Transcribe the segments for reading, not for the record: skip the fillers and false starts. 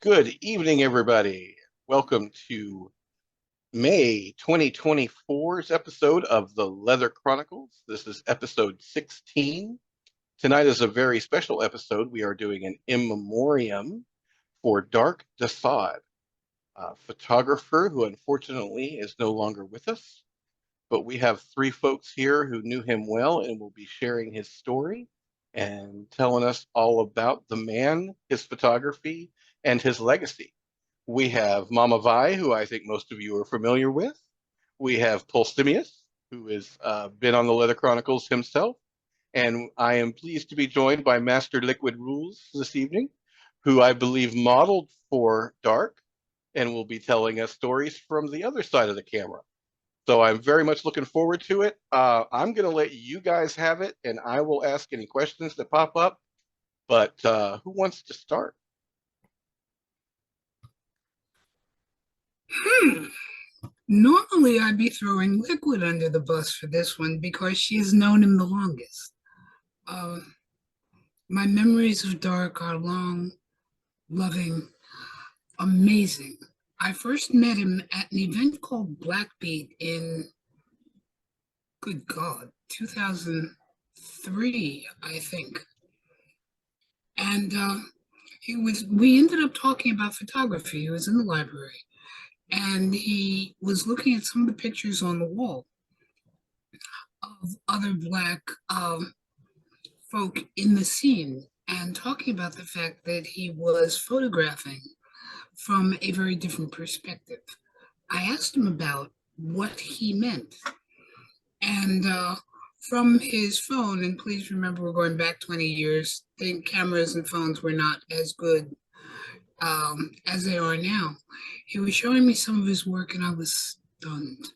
Good evening, everybody. Welcome to May 2024's episode of the Leather Chronicles. This is episode 16. Tonight is a very special episode. We are doing an in memoriam for Darque DeSade, a photographer who unfortunately is no longer with us. But we have three folks here who knew him well and will be sharing his story and telling us all about the man, his photography, and his legacy. We have Mama Vi, who I think most of you are familiar with. We have Polstimius, who has been on the Leather Chronicles himself. And I am pleased to be joined by Master Liquid Rules this evening, who I believe modeled for Darque and will be telling us stories from the other side of the camera. So I'm very much looking forward to it. I'm going to let you guys have it, and I will ask any questions that pop up. But who wants to start? Normally, I'd be throwing Liquid under the bus for this one because she's known him the longest. Uh, my memories of Darque are long, loving, amazing. I first met him at an event called Blackbeat in, good God, 2003, I think. And we ended up talking about photography. He was in the library and he was looking at some of the pictures on the wall of other Black folk in the scene and talking about the fact that he was photographing from a very different perspective. I asked him about what he meant. And from his phone, and please remember we're going back 20 years, I think cameras and phones were not as good as they are now. He was showing me some of his work and I was stunned.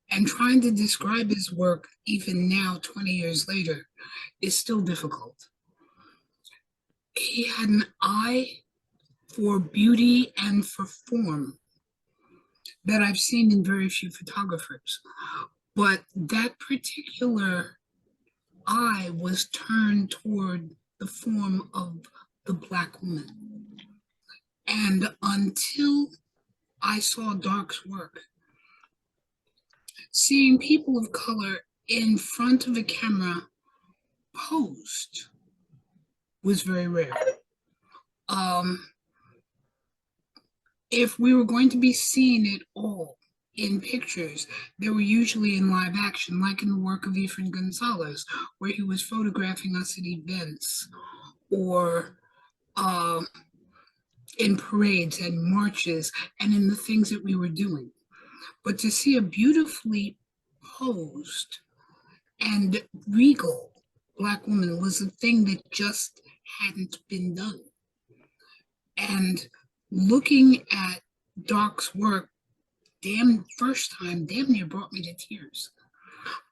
And trying to describe his work, even now, 20 years later, is still difficult. He had an eye for beauty and for form that I've seen in very few photographers. But that particular eye was turned toward the form of the Black woman. And until I saw Darque's work, seeing people of color in front of a camera posed was very rare. If we were going to be seen at all in pictures, they were usually in live action, like in the work of Efrain Gonzalez, where he was photographing us at events or in parades and marches and in the things that we were doing. But to see a beautifully posed and regal Black woman was a thing that just hadn't been done. And looking at Darque's work, first time, damn near brought me to tears.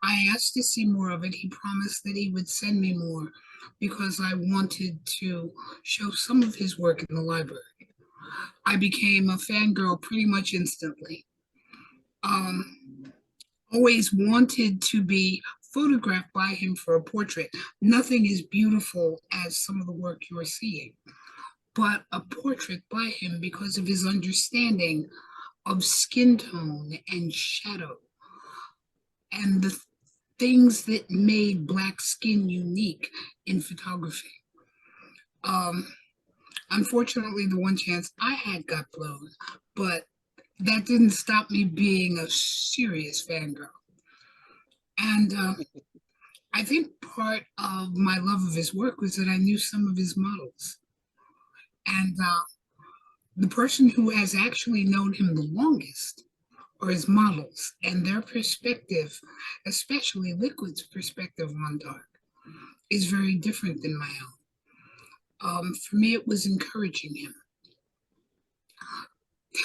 I asked to see more of it. He promised that he would send me more because I wanted to show some of his work in the library. I became a fangirl pretty much instantly. Always wanted to be photographed by him for a portrait. Nothing as beautiful as some of the work you're seeing, but a portrait by him because of his understanding of skin tone and shadow and the things that made Black skin unique in photography. Unfortunately, the one chance I had got blown, but that didn't stop me being a serious fangirl. And I think part of my love of his work was that I knew some of his models. And the person who has actually known him the longest are his models and their perspective, especially Liquid's perspective on Darque, is very different than my own. For me, it was encouraging him,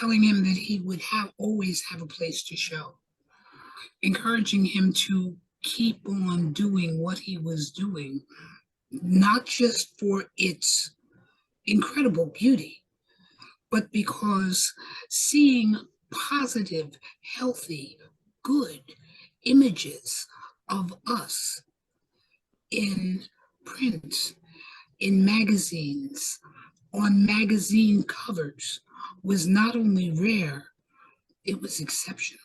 telling him that he would always have a place to show, encouraging him to keep on doing what he was doing, not just for its incredible beauty, but because seeing positive, healthy, good images of us in print in magazines, on magazine covers, was not only rare, it was exceptional.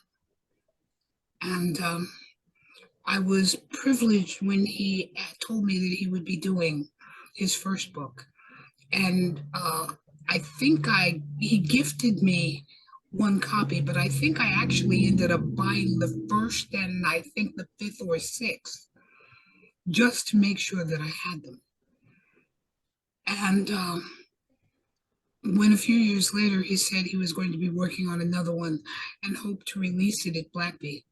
And I was privileged when he told me that he would be doing his first book. And I think he gifted me one copy, but I think I actually ended up buying the first and I think the fifth or sixth just to make sure that I had them. And when a few years later he said he was going to be working on another one and hoped to release it at Blackbeat,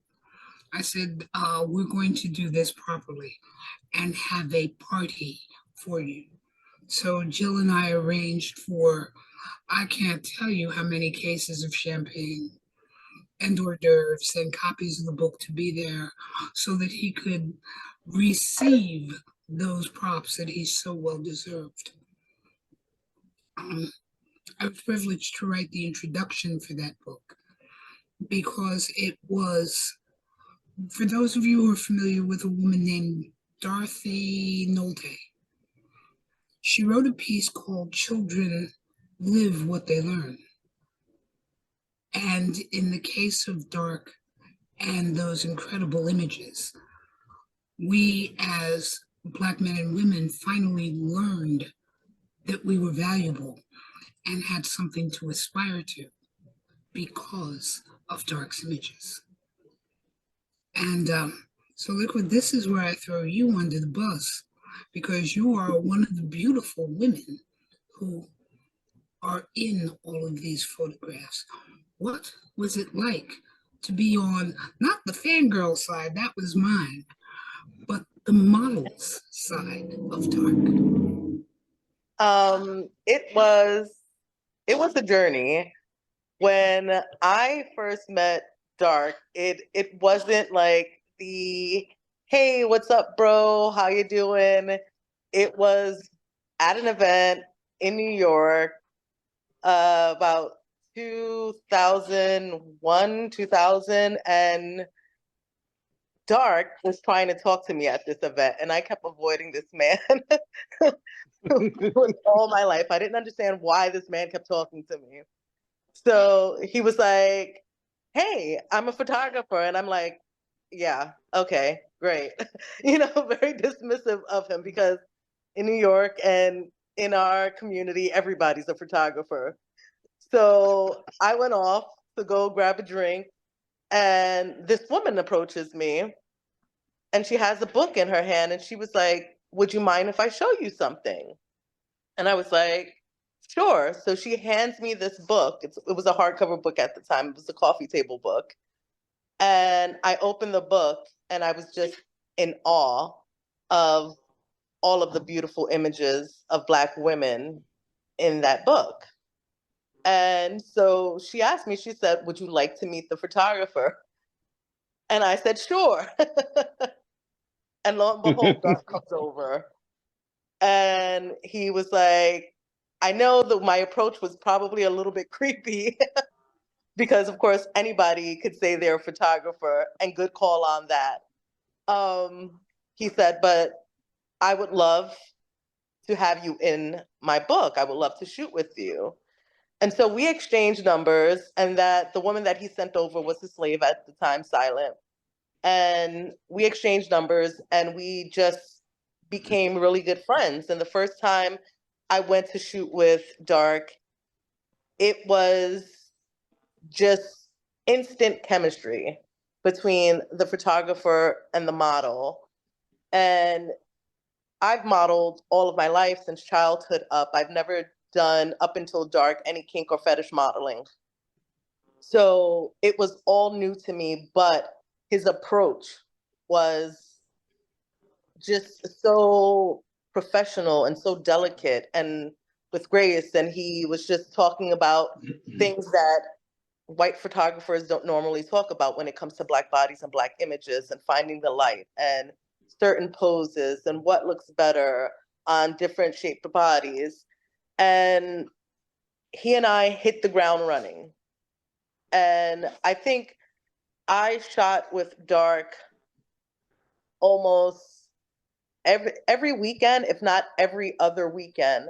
I said, we're going to do this properly and have a party for you. So Jill and I arranged for, I can't tell you how many cases of champagne and hors d'oeuvres and copies of the book to be there so that he could receive those props that he so well deserved. I was privileged to write the introduction for that book because it was, for those of you who are familiar with a woman named Darque DeSade, she wrote a piece called Children Live What They Learn. And in the case of Darque and those incredible images, we as Black men and women finally learned that we were valuable and had something to aspire to because of Darque's images. And so, Liquid, this is where I throw you under the bus because you are one of the beautiful women who are in all of these photographs. What was it like to be on, not the fangirl side, that was mine, but the model's side of Darque? It was a journey. When I first met Darque, it wasn't like the, hey, what's up, bro? How you doing? It was at an event in New York, about 2001, 2000, and Darque was trying to talk to me at this event, and I kept avoiding this man all my life. I didn't understand why this man kept talking to me. So he was like, hey, I'm a photographer. And I'm like, yeah, okay, great. Very dismissive of him because in New York and in our community, everybody's a photographer. So I went off to go grab a drink, and this woman approaches me, and she has a book in her hand, and she was like, would you mind if I show you something? And I was like, sure. So she hands me this book. It was a hardcover book at the time. It was a coffee table book. And I opened the book, and I was just in awe of all of the beautiful images of Black women in that book. And so she asked me, she said, would you like to meet the photographer? And I said, sure. And lo and behold, Darque comes over. And he was like, I know that my approach was probably a little bit creepy because, of course, anybody could say they're a photographer, and good call on that. He said, but I would love to have you in my book. I would love to shoot with you. And so we exchanged numbers, and that the woman that he sent over was his slave at the time, Silent. And we exchanged numbers, and we just became really good friends. And the first time I went to shoot with Darque, it was just instant chemistry between the photographer and the model. And I've modeled all of my life since childhood up. I've never done, up until Darque, any kink or fetish modeling. So it was all new to me, but his approach was just so professional and so delicate and with grace. And he was just talking about things that white photographers don't normally talk about when it comes to Black bodies and Black images, and finding the light and certain poses and what looks better on different shaped bodies. And he and I hit the ground running. And I think I shot with Darque almost every weekend, if not every other weekend,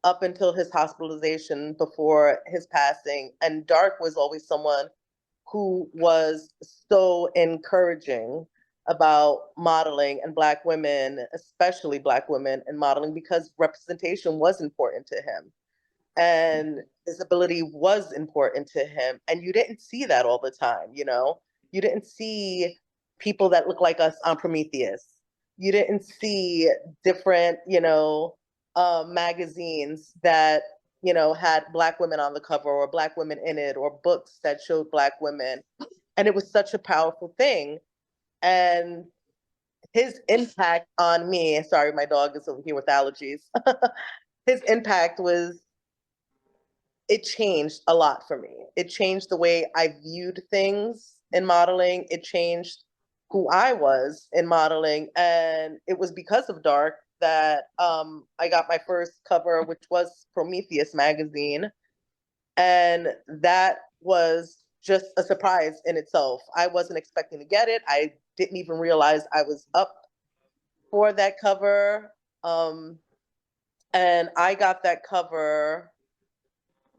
up until his hospitalization before his passing. And Darque was always someone who was so encouraging about modeling and Black women, especially Black women in modeling, because representation was important to him and visibility was important to him. And you didn't see that all the time, you know? You didn't see people that look like us on Prometheus. You didn't see different, magazines that, had Black women on the cover or Black women in it, or books that showed Black women. And it was such a powerful thing. And his impact on me, sorry, my dog is over here with allergies. His impact was, it changed a lot for me. It changed the way I viewed things in modeling. It changed who I was in modeling. And it was because of Darque that I got my first cover, which was Prometheus magazine. And that was just a surprise in itself. I wasn't expecting to get it. I didn't even realize I was up for that cover. And I got that cover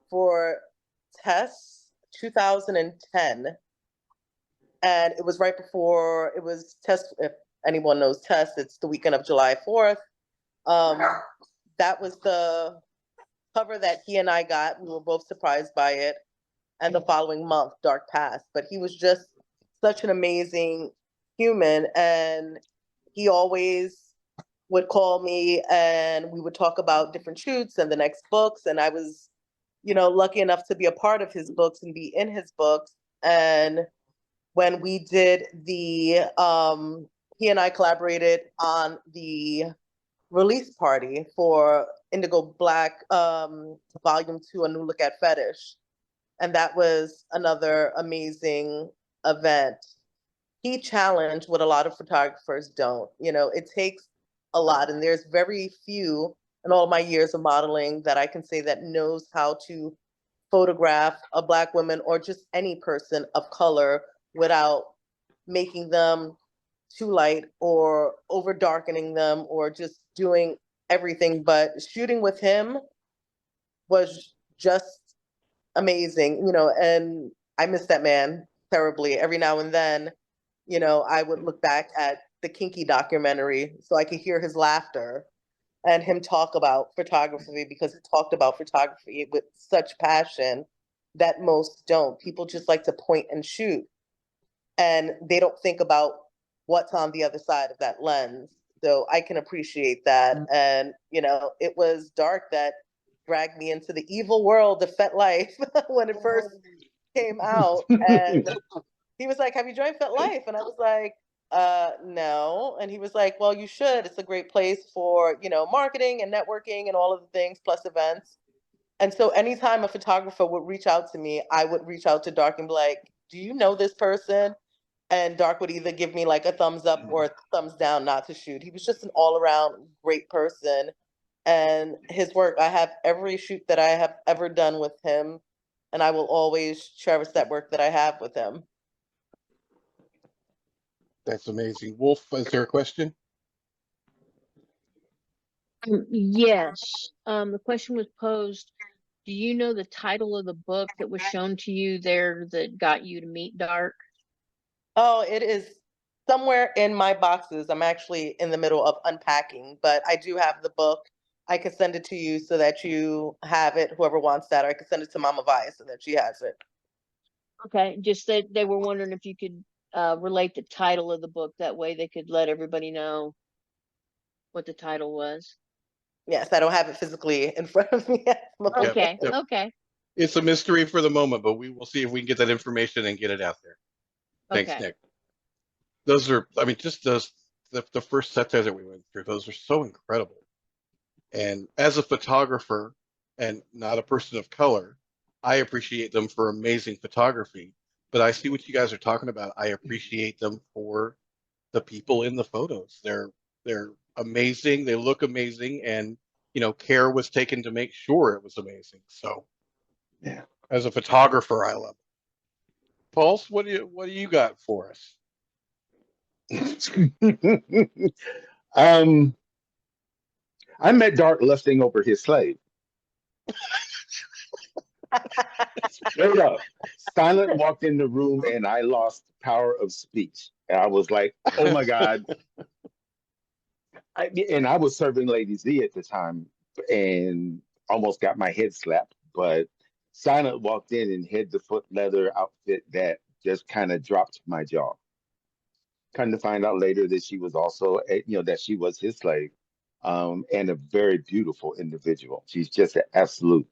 for Tess 2010. And it was right before, it was Tess, if anyone knows Tess, it's the weekend of July 4th. That was the cover that he and I got. We were both surprised by it. And the following month, Darque passed. But he was just such an amazing human. And he always would call me and we would talk about different shoots and the next books. And I was, lucky enough to be a part of his books and be in his books. And when we did he and I collaborated on the release party for Indigo Black Volume 2, A New Look at Fetish. And that was another amazing event. He challenged what a lot of photographers don't. It takes a lot, and there's very few in all my years of modeling that I can say that knows how to photograph a Black woman or just any person of color without making them too light or over darkening them or just doing everything. But shooting with him was just amazing, and I miss that man terribly. Every now and then, I would look back at the Kinky documentary so I could hear his laughter and him talk about photography, because he talked about photography with such passion that most don't. People just like to point and shoot, and they don't think about what's on the other side of that lens. So I can appreciate that. And, it was Darque that dragged me into the evil world of FetLife when it first came out. And he was like, "Have you joined FetLife?" And I was like, no. And he was like, "Well, you should. It's a great place for, marketing and networking and all of the things, plus events." And so anytime a photographer would reach out to me, I would reach out to Darque and be like, "Do you know this person?" And Darque would either give me like a thumbs up or a thumbs down not to shoot. He was just an all around great person. And his work, I have every shoot that I have ever done with him. And I will always cherish that work that I have with him. That's amazing. Wolf, is there a question? Yes. The question was posed, do you know the title of the book that was shown to you there that got you to meet Darque? Oh, it is somewhere in my boxes. I'm actually in the middle of unpacking, but I do have the book. I can send it to you so that you have it, whoever wants that, or I can send it to Mama Vi so that she has it. Okay, just that they were wondering if you could relate the title of the book. That way they could let everybody know what the title was. Yes, I don't have it physically in front of me at the moment. Okay, Yep. okay. It's a mystery for the moment, but we will see if we can get that information and get it out there. Thanks, Okay. Nick. Those are, I mean, just those, the first set that we went through, those are so incredible. And as a photographer and not a person of color, I appreciate them for amazing photography. But I see what you guys are talking about. I appreciate them for the people in the photos. They're amazing. They look amazing, and care was taken to make sure it was amazing. So, yeah, as a photographer, I love it. Pulse, what do you got for us? Um, I met Dark lusting over his slave. Straight up. Silent walked in the room and I lost power of speech. And I was like, oh my God. And I was serving Lady Z at the time and almost got my head slapped. But Silent walked in and had the foot leather outfit that just kind of dropped my jaw. Kind of find out later that she was also, that she was his slave, and a very beautiful individual. She's just an absolute,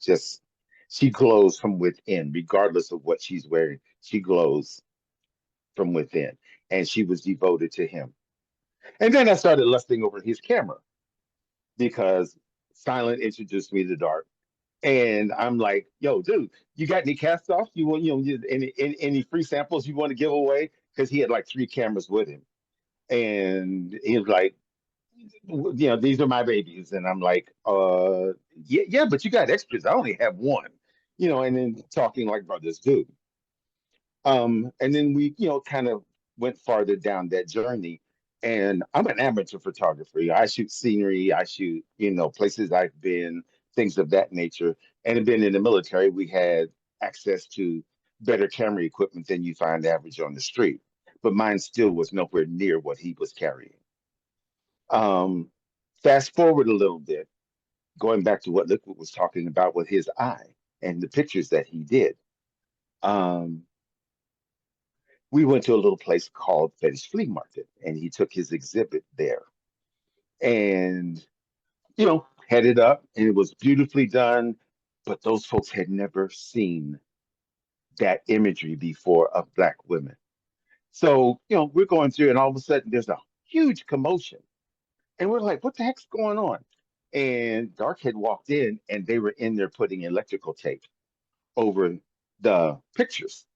she glows from within, regardless of what she's wearing. She glows from within, and she was devoted to him. And then I started lusting over his camera because Silent introduced me to Dark. And I'm like, yo, dude, you got any cast offs? You want, any free samples you want to give away? Because he had like 3 cameras with him. And he was like, these are my babies. And I'm like, yeah, but you got extras. I only have one, and then talking like brothers do. And then we, kind of went farther down that journey. And I'm an amateur photographer. I shoot scenery, I shoot, places I've been, things of that nature. And been in the military, we had access to better camera equipment than you find average on the street. But mine still was nowhere near what he was carrying. Fast forward a little bit, going back to what Liquid was talking about with his eye and the pictures that he did. We went to a little place called Fetish Flea Market, and he took his exhibit there. And, headed up, and it was beautifully done, but those folks had never seen that imagery before of Black women. So, we're going through, and all of a sudden there's a huge commotion. And we're like, what the heck's going on? And Dark had walked in, and they were in there putting electrical tape over the pictures,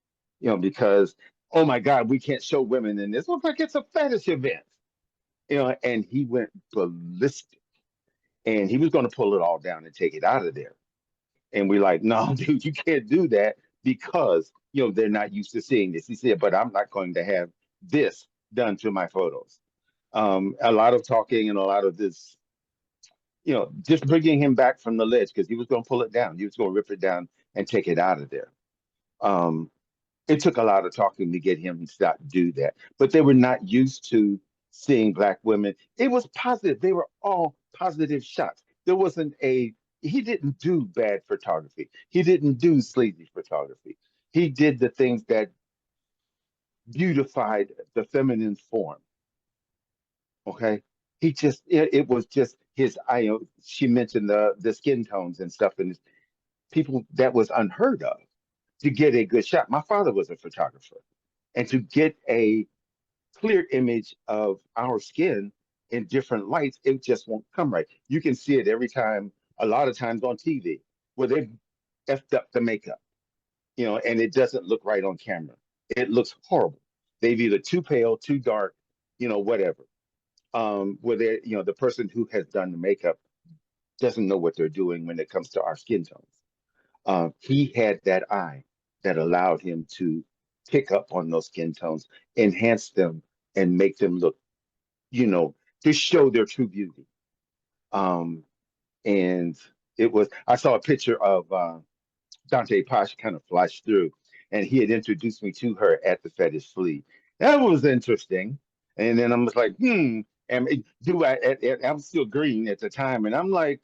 because, oh my God, we can't show women in this. Looks like it's a fetish event, and he went ballistic. And he was going to pull it all down and take it out of there. And we're like, no, dude, you can't do that because, they're not used to seeing this. He said, but I'm not going to have this done to my photos. A lot of talking and a lot of this, just bringing him back from the ledge because he was going to pull it down. He was going to rip it down and take it out of there. It took a lot of talking to get him to stop do that, but they were not used to seeing Black women. It was positive. They were all positive shots. There wasn't he didn't do bad photography. He didn't do sleazy photography. He did the things that beautified the feminine form. Okay. It was just his, she mentioned the skin tones and stuff, and people that was unheard of to get a good shot. My father was a photographer, and to get a clear image of our skin in different lights, it just won't come right. You can see it every time, a lot of times on TV, where they've effed up the makeup, and it doesn't look right on camera. It looks horrible. They've either too pale, too dark, whatever. Where they, the person who has done the makeup doesn't know what they're doing when it comes to our skin tones. He had that eye that allowed him to pick up on those skin tones, enhance them, and make them look, to show their true beauty. And I saw a picture of Dante Posh kind of flashed through, and he had introduced me to her at the Fetish Flea. That was interesting. And then I was like, and I'm still green at the time, and I'm like,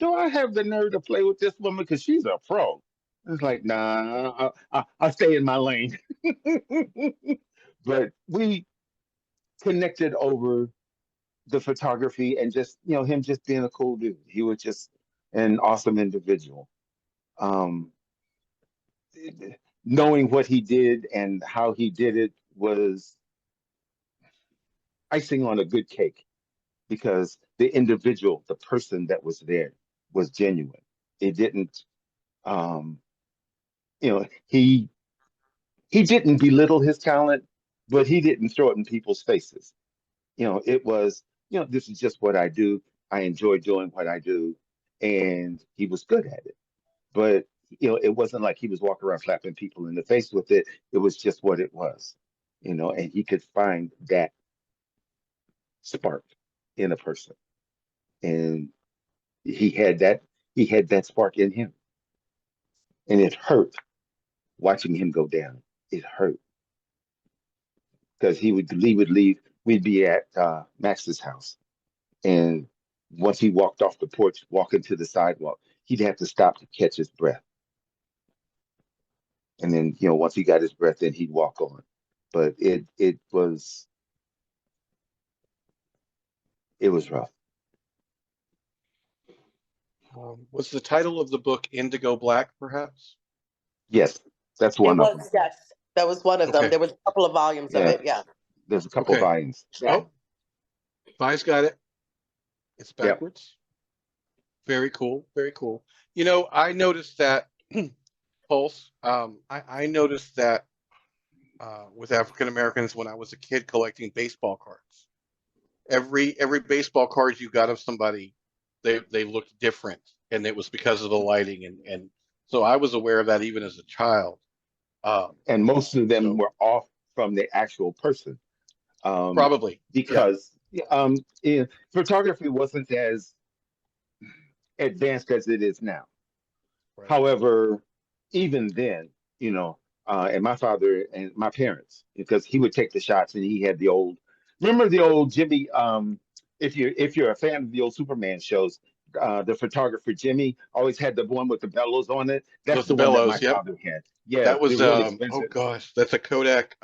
do I have the nerve to play with this woman? Because she's a pro. It's like, nah, I'll stay in my lane. But we connected over the photography and just, him just being a cool dude. He was just an awesome individual. Um, Knowing what he did and how he did it was icing on a good cake because the individual, the person that was there was genuine. It didn't, um, he didn't belittle his talent, but he didn't throw it in people's faces. It was, this is just what I do. I enjoy doing what I do. And he was good at it. But, it wasn't like he was walking around slapping people in the face with it. It was just what it was, and he could find that spark. in a person. And he had that spark in him. And it hurt watching him go down. It hurt because he would leave. We'd be at Max's house, and once he walked off the porch, walking to the sidewalk, he'd have to stop to catch his breath. And then, once he got his breath, then he'd walk on. But it was rough. Was the title of the book Indigo Black, perhaps? Yes, that's It one of them. was, yes, that was one of them. Okay. There was a couple of volumes of Yeah. it. Yeah. There's a couple Okay. volumes. Oh, Vi's got it. It's Yep. backwards. Very cool. Very cool. I noticed that, Pulse, I noticed that with African Americans when I was a kid collecting baseball cards. Every baseball card you got of somebody, they looked different, and it was because of the lighting, and so I was aware of that even as a child. And most of them So- were off from the actual person. Probably Because photography wasn't as advanced as it is now. Right. However, even then, and my father and my parents, because he would take the shots, and he had remember the old Jimmy, if you're a fan of the old Superman shows, the photographer Jimmy always had the one with the bellows on it. That's With the the one that my bellows, yep. father had. Yeah, That was they're really oh expensive. gosh, that's a Kodak.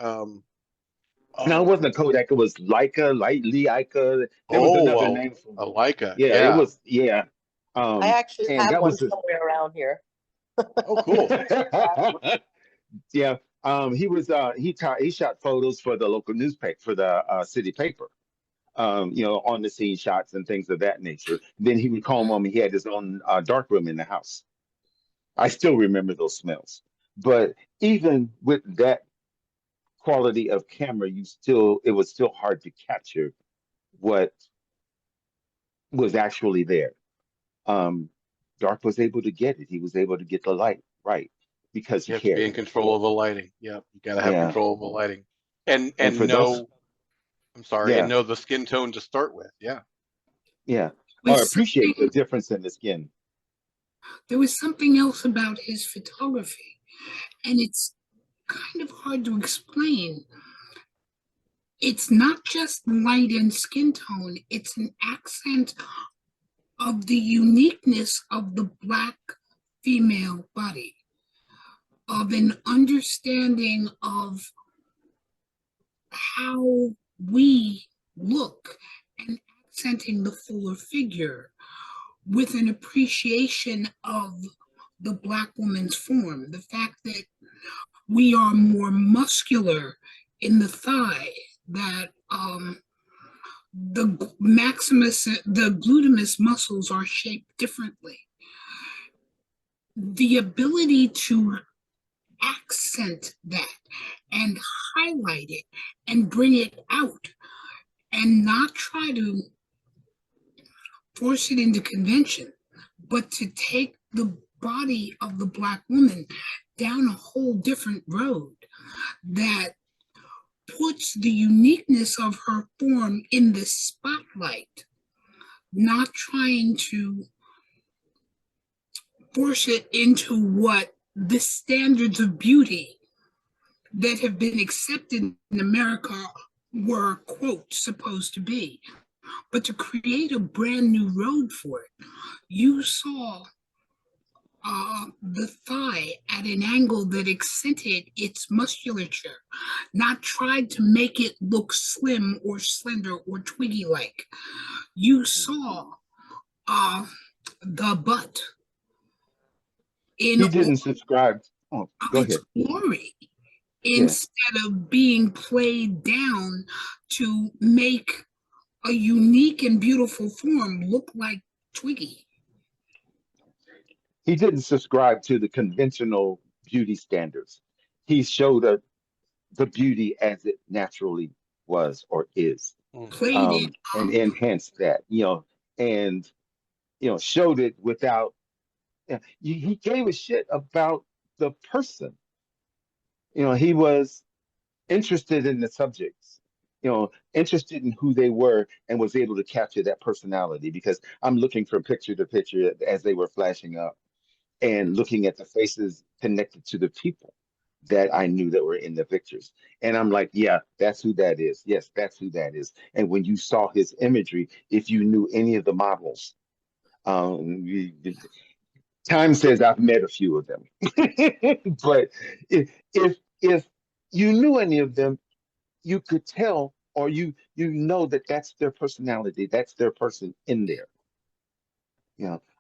No, it wasn't a Kodak. It was Leica. There was another name for a it. Leica. Yeah, it was. Yeah. I actually And have that one was somewhere around here. Oh, cool. Yeah. He shot photos for the local newspaper, for the city paper. On the scene shots and things of that nature. Then he would come home and he had his own dark room in the house. I still remember those smells. But even with that quality of camera, it was still hard to capture what was actually there. Dark was able to get it. He was able to get the light right because he You have to be in cared. control of the lighting. Yep, you got to have Yeah. control of the lighting, and for those, I'm sorry, Yeah. and know the skin tone to start with. Yeah. yeah, Was or appreciate the something- difference in the skin. There was something else about his photography, and it's kind of hard to explain. It's not just light and skin tone, it's an accent of the uniqueness of the Black female body, of an understanding of how we look, and accenting the fuller figure with an appreciation of the Black woman's form. The fact that we are more muscular in the thigh, that the gluteus muscles are shaped differently. The ability to accent that and highlight it and bring it out and not try to force it into convention, but to take the body of the Black woman down a whole different road that puts the uniqueness of her form in the spotlight, not trying to force it into what the standards of beauty that have been accepted in America were, quote, supposed to be, but to create a brand new road for it. You saw the thigh at an angle that accented its musculature, not tried to make it look slim or slender or twiggy-like. You saw the butt in He didn't subscribe. Oh, go its ahead. glory, instead of being played down to make a unique and beautiful form look like Twiggy. He didn't subscribe to the conventional beauty standards. He showed the beauty as it naturally was or is, Played it and enhanced that, and showed it without. He gave a shit about the person. He was interested in the subjects. interested in who they were and was able to capture that personality because I'm looking from picture to picture as they were flashing up and looking at the faces connected to the people that I knew that were in the pictures. And I'm like, yeah, that's who that is. Yes, that's who that is. And when you saw his imagery, if you knew any of the models, time says I've met a few of them. But if you knew any of them, you could tell or you know that that's their personality, that's their person in there.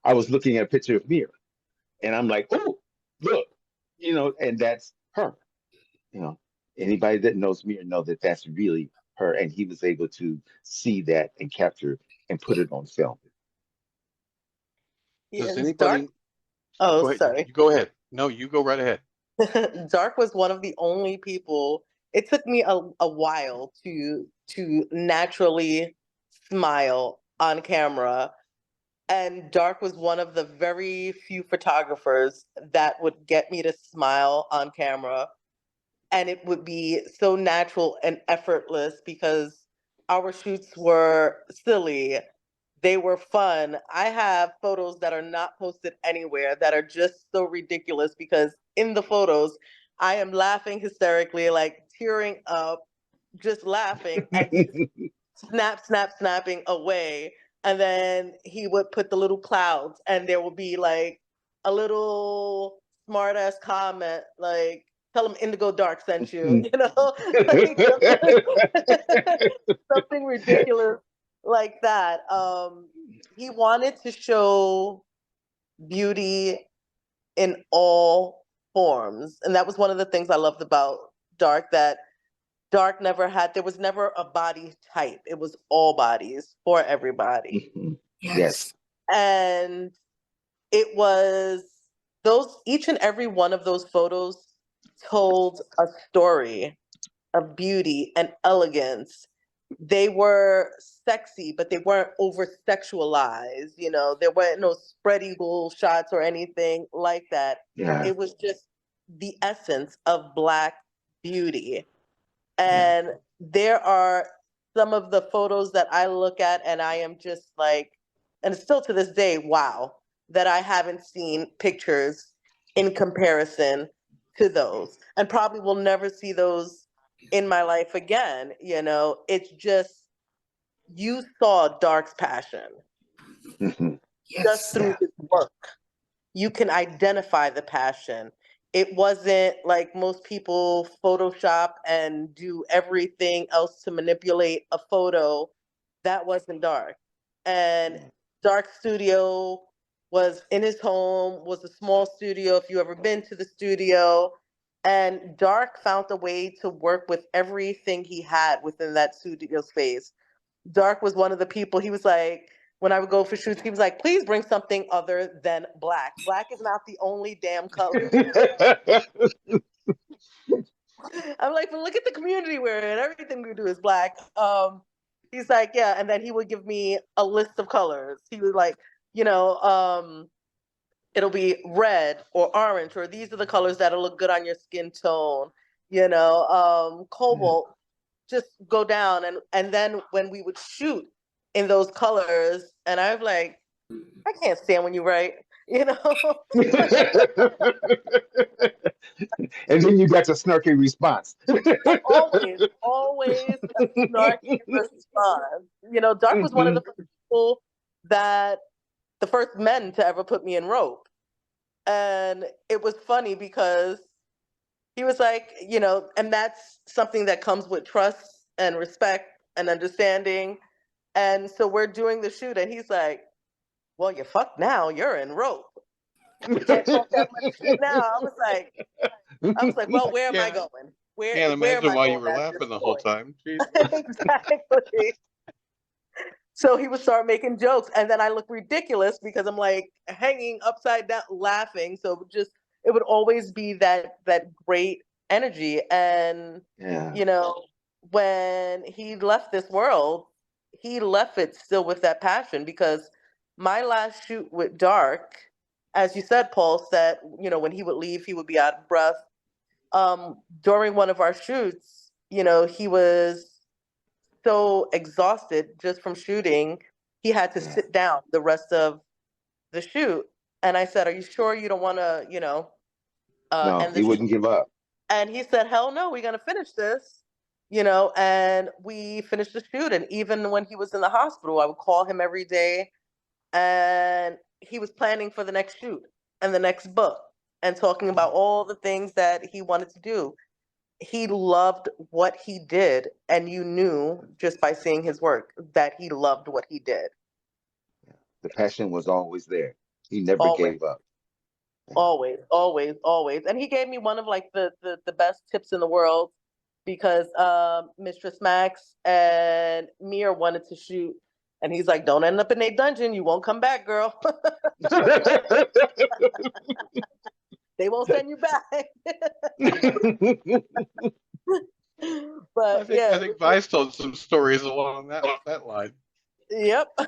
I was looking at a picture of Mir and I'm like, oh, look, and that's her. You know, Anybody that knows me or know that that's really her, and he was able to see that and capture and put it on film. Does Yes, Dark. anybody? Oh, Go ahead. sorry. You go ahead. No, you go right ahead. Dark was one of the only people. It took me a while to naturally smile on camera. And Dark was one of the very few photographers that would get me to smile on camera. And it would be so natural and effortless because our shoots were silly. They were fun. I have photos that are not posted anywhere that are just so ridiculous because in the photos, I am laughing hysterically, like tearing up, just laughing, and he's snapping away. And then he would put the little clouds, and there will be like a little smart ass comment, like, tell him Indigo Dark sent you, like something ridiculous like that. He wanted to show beauty in all forms. And that was one of the things I loved about Dark, that Dark never had, there was never a body type. It was all bodies for everybody. Yes. Yes. And it was each and every one of those photos told a story of beauty and elegance. They were sexy, but they weren't over sexualized. There weren't no spread eagle shots or anything like that. Yeah. It was just the essence of Black beauty. Yeah. And there are some of the photos that I look at and I am just like, and still to this day, wow, that I haven't seen pictures in comparison to those, and probably will never see those in my life again. It's just, you saw Dark's passion Mhm. just Yes. through his work. You can identify the passion. It wasn't like most people Photoshop and do everything else to manipulate a photo. That wasn't Dark. And Dark Studio was in his home, was a small studio, if you ever been to the studio. And Dark found a way to work with everything he had within that studio space. Dark was one of the people, he was like, when I would go for shoots, he was like, please bring something other than black. Black is not the only damn color. I'm like, but look at the community we're in. Everything we do is black. He's like, yeah. And then he would give me a list of colors. He was like, you know, it'll be red or orange, or these are the colors that'll look good on your skin tone, cobalt, just go down. And then when we would shoot in those colors, and I'm like, I can't stand when you write, you know. And then you got the snarky response. always a snarky response. Dark was one of the first people that, the first men to ever put me in rope. And it was funny because he was like, and that's something that comes with trust and respect and understanding. And so we're doing the shoot, and he's like, well, you're fucked now. You're in rope. You can't talk that much shit now. I was like, well, where am I Yeah, going? Where can't where am imagine I why you going were at this laughing the whole point? time. Jeez. Exactly. So he would start making jokes, and then I look ridiculous because I'm like hanging upside down, laughing. So it would always be that great energy. And Yeah. when he left this world, he left it still with that passion. Because my last shoot with Dark, as you said, Paul, said, when he would leave, he would be out of breath. During one of our shoots, he was so exhausted just from shooting, he had to sit down the rest of the shoot. And I said, "Are you sure you don't want to, No, end he the shoot?" wouldn't give up. And he said, "Hell no, we're gonna finish this." And we finished the shoot. And even when he was in the hospital, I would call him every day, and he was planning for the next shoot and the next book and talking about all the things that he wanted to do. He loved what he did, and you knew just by seeing his work that he loved what he did. The passion was always there. He never Always, gave up. always, always, always. And he gave me one of like the best tips in the world, because Mistress Max and Mir wanted to shoot, and he's like, "Don't end up in a dungeon. You won't come back, girl. They won't send you back." But I think Vice told some stories along that line. Yep.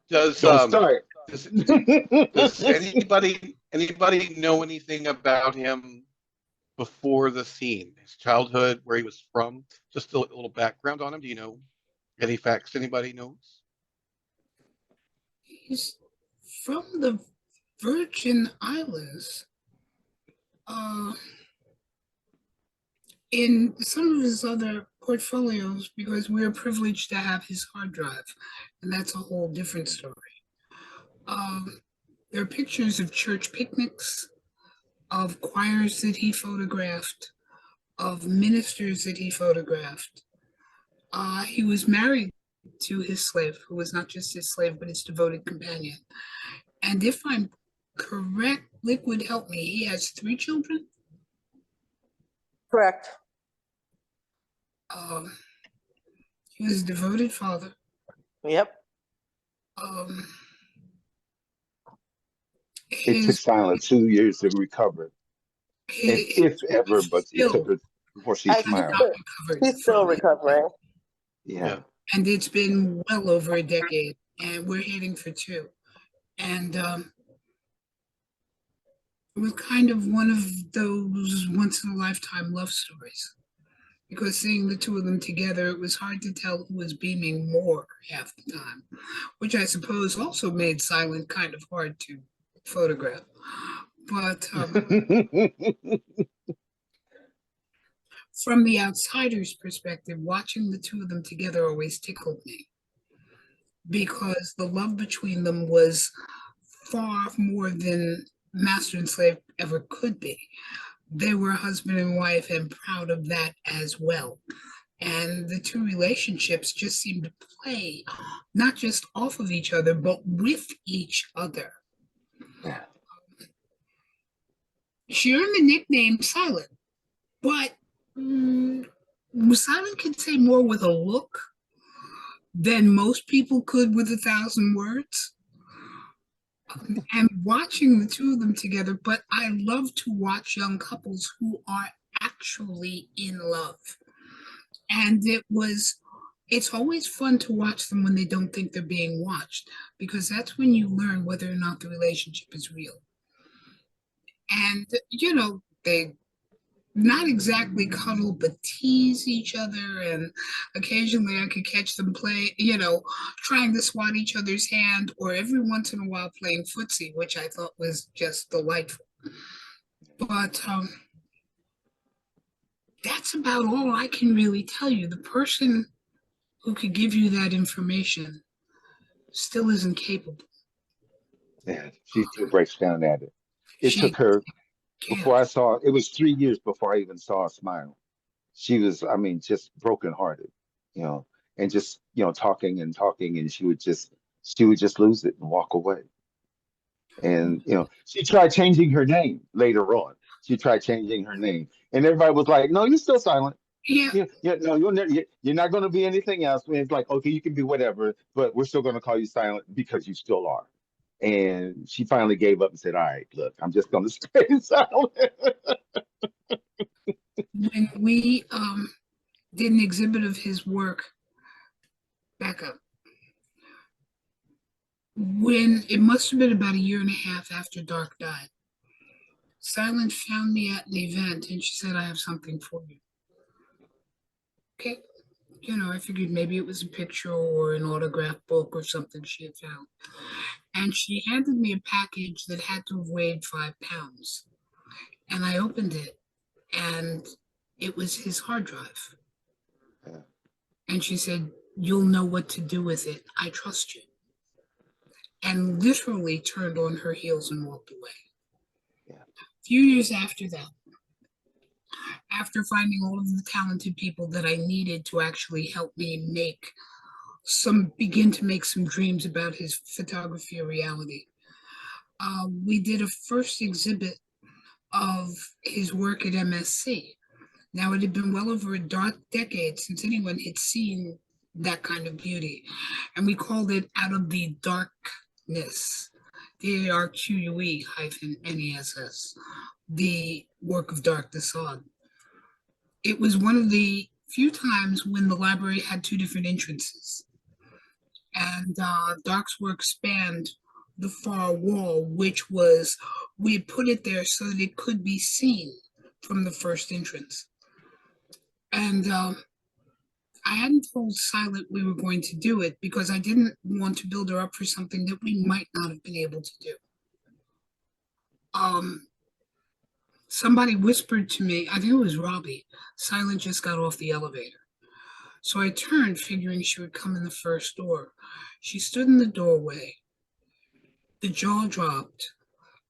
Does Don't start. does anybody know anything about him before the scene? His childhood, where he was from? Just a little background on him. Do you know any facts anybody knows? He's from the Virgin Islands. In some of his other portfolios, because we're privileged to have his hard drive, and that's a whole different story. There are pictures of church picnics, of choirs that he photographed, of ministers that he photographed. He was married to his slave, who was not just his slave, but his devoted companion. And if I'm correct, Liquid, help me, he has 3 children? Correct. He was a devoted father. Yep. It took Silent 2 years to recover, if ever, but it took her before she smiled. He's still recovering. Yeah. And it's been well over a decade, and we're heading for 2. And it was kind of one of those once-in-a-lifetime love stories, because seeing the 2 of them together, it was hard to tell who was beaming more half the time, which I suppose also made Silent kind of hard to photograph. But from the outsider's perspective, watching the 2 of them together always tickled me, because the love between them was far more than master and slave ever could be. They were husband and wife, and proud of that as well. And the 2 relationships just seemed to play not just off of each other, but with each other. Yeah. She earned the nickname Silent, but Silent could say more with a look than most people could with 1,000 words. And watching the 2 of them together, but I love to watch young couples who are actually in love. And it's always fun to watch them when they don't think they're being watched, because that's when you learn whether or not the relationship is real. And, they not exactly cuddle, but tease each other. And occasionally I could catch them play, trying to swat each other's hand, or every once in a while playing footsie, which I thought was just delightful. But that's about all I can really tell you. The person who could give you that information still isn't capable. Yeah, she still breaks down at it. It took her, it was 3 years before I even saw her smile. She was, just brokenhearted, and just, talking and talking, and she would just lose it and walk away. And, she tried changing her name later on. She tried changing her name, and everybody was like, "No, you're still Silent. Yeah. No, you're not going to be anything else." And it's like, okay, you can be whatever, but we're still going to call you Silent because you still are. And she finally gave up and said, "All right, look, I'm just going to stay silent." When we did an exhibit of his work, back up, when it must have been about 1.5 years after Darque died, Silent found me at an event, and she said, "I have something for you." okay. I figured maybe it was a picture or an autograph book or something she had found. And she handed me a package that had to have weighed 5 pounds. And I opened it, and it was his hard drive. Yeah. And she said, "You'll know what to do with it. I trust you." And literally turned on her heels and walked away. Yeah. A few years after that, after finding all of the talented people that I needed to actually help me begin to make some dreams about his photography a reality, we did a first exhibit of his work at MSC. Now, it had been well over a decade since anyone had seen that kind of beauty, and we called it Out of the Darkness, DARQUE-NESS, the work of Darque DeSade. It was one of the few times when the library had two different entrances, and Darque's work spanned the far wall, which was, we had put it there so that it could be seen from the first entrance. And I hadn't told Silent we were going to do it because I didn't want to build her up for something that we might not have been able to do. Somebody whispered to me, I think it was Robbie, Silent just got off the elevator. So I turned, figuring she would come in the first door. She stood in the doorway. The jaw dropped.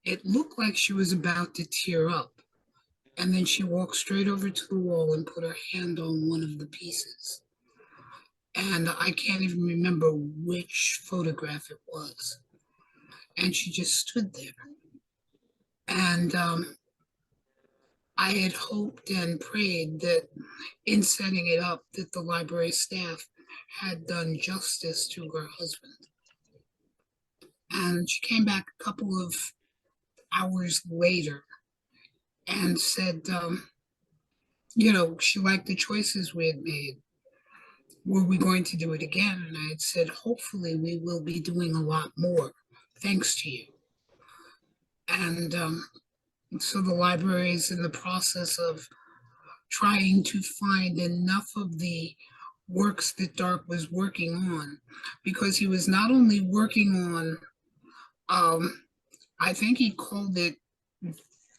It looked like she was about to tear up. And then she walked straight over to the wall and put her hand on one of the pieces. And I can't even remember which photograph it was. And she just stood there. And I had hoped and prayed that in setting it up, that the library staff had done justice to her husband. And she came back a couple of hours later and said, she liked the choices we had made. Were we going to do it again? And I had said, hopefully we will be doing a lot more, thanks to you. And so the library is in the process of trying to find enough of the works that Darque was working on, because he was not only working on, I think he called it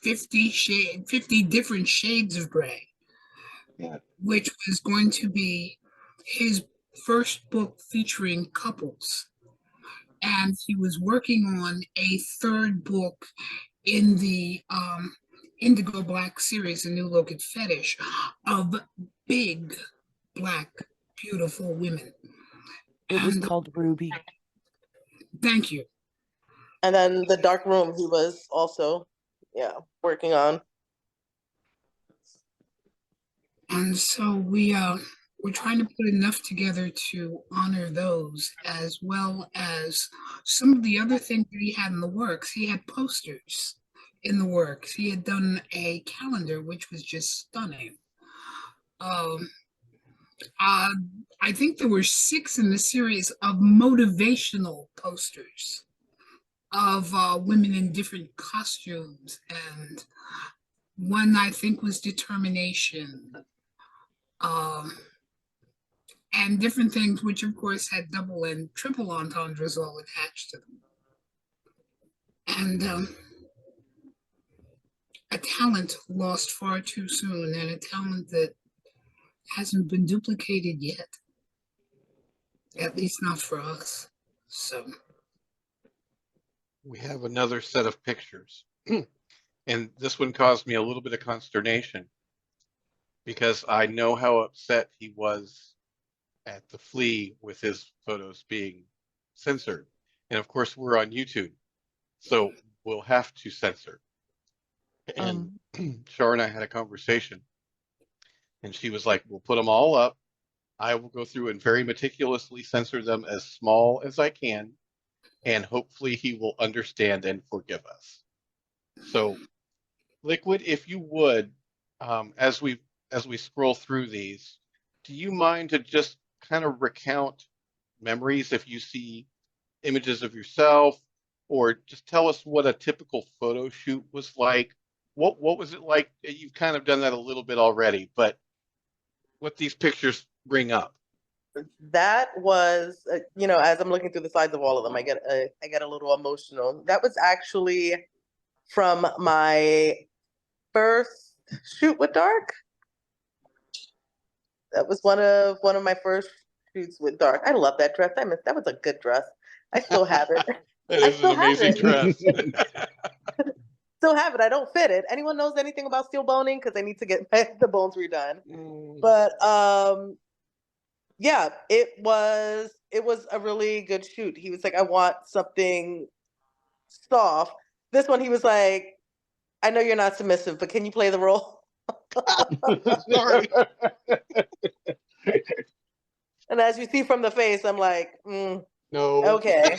50 different shades of gray, Yeah. which was going to be his first book featuring couples. And he was working on a third book in the Indigo Black series, A New Look at Fetish, of big, black, beautiful women. It was called Ruby. Thank you. And then the dark room he was also, working on. And so we're trying to put enough together to honor those, as well as some of the other things that he had in the works. He had posters in the works. He had done a calendar, which was just stunning. I think there were 6 in the series of motivational posters of women in different costumes, and one I think was determination, and different things, which of course had double and triple entendres all attached to them. And a talent lost far too soon, and a talent that hasn't been duplicated yet, at least not for us. So We have another set of pictures. And this one caused me a little bit of consternation because I know how upset he was at the Flea with his photos being censored. And of course, we're on YouTube, so we'll have to censor. And Shar and I had a conversation, and she was like, we'll put them all up. I will go through and very meticulously censor them as small as I can, and hopefully he will understand and forgive us. So, Liquid, if you would, as we scroll through these, do you mind to just kind of recount memories if you see images of yourself, or just tell us what a typical photo shoot was like? What was it like? You've kind of done that a little bit already, but what these pictures bring up. That was, as I'm looking through the sides of all of them, I get a little emotional. That was actually from my first shoot with Darque. That was one of my first shoots with Darque. I love that dress. That was a good dress. I still have it. That I is an still have amazing it. dress. Still have it. I don't fit it. Anyone knows anything about steel boning? Because I need to get the bones redone. But yeah, it was a really good shoot. He was like, I want something soft. This one, he was like, I know you're not submissive, but can you play the role? Sorry. And as you see from the face, I'm like, No. okay.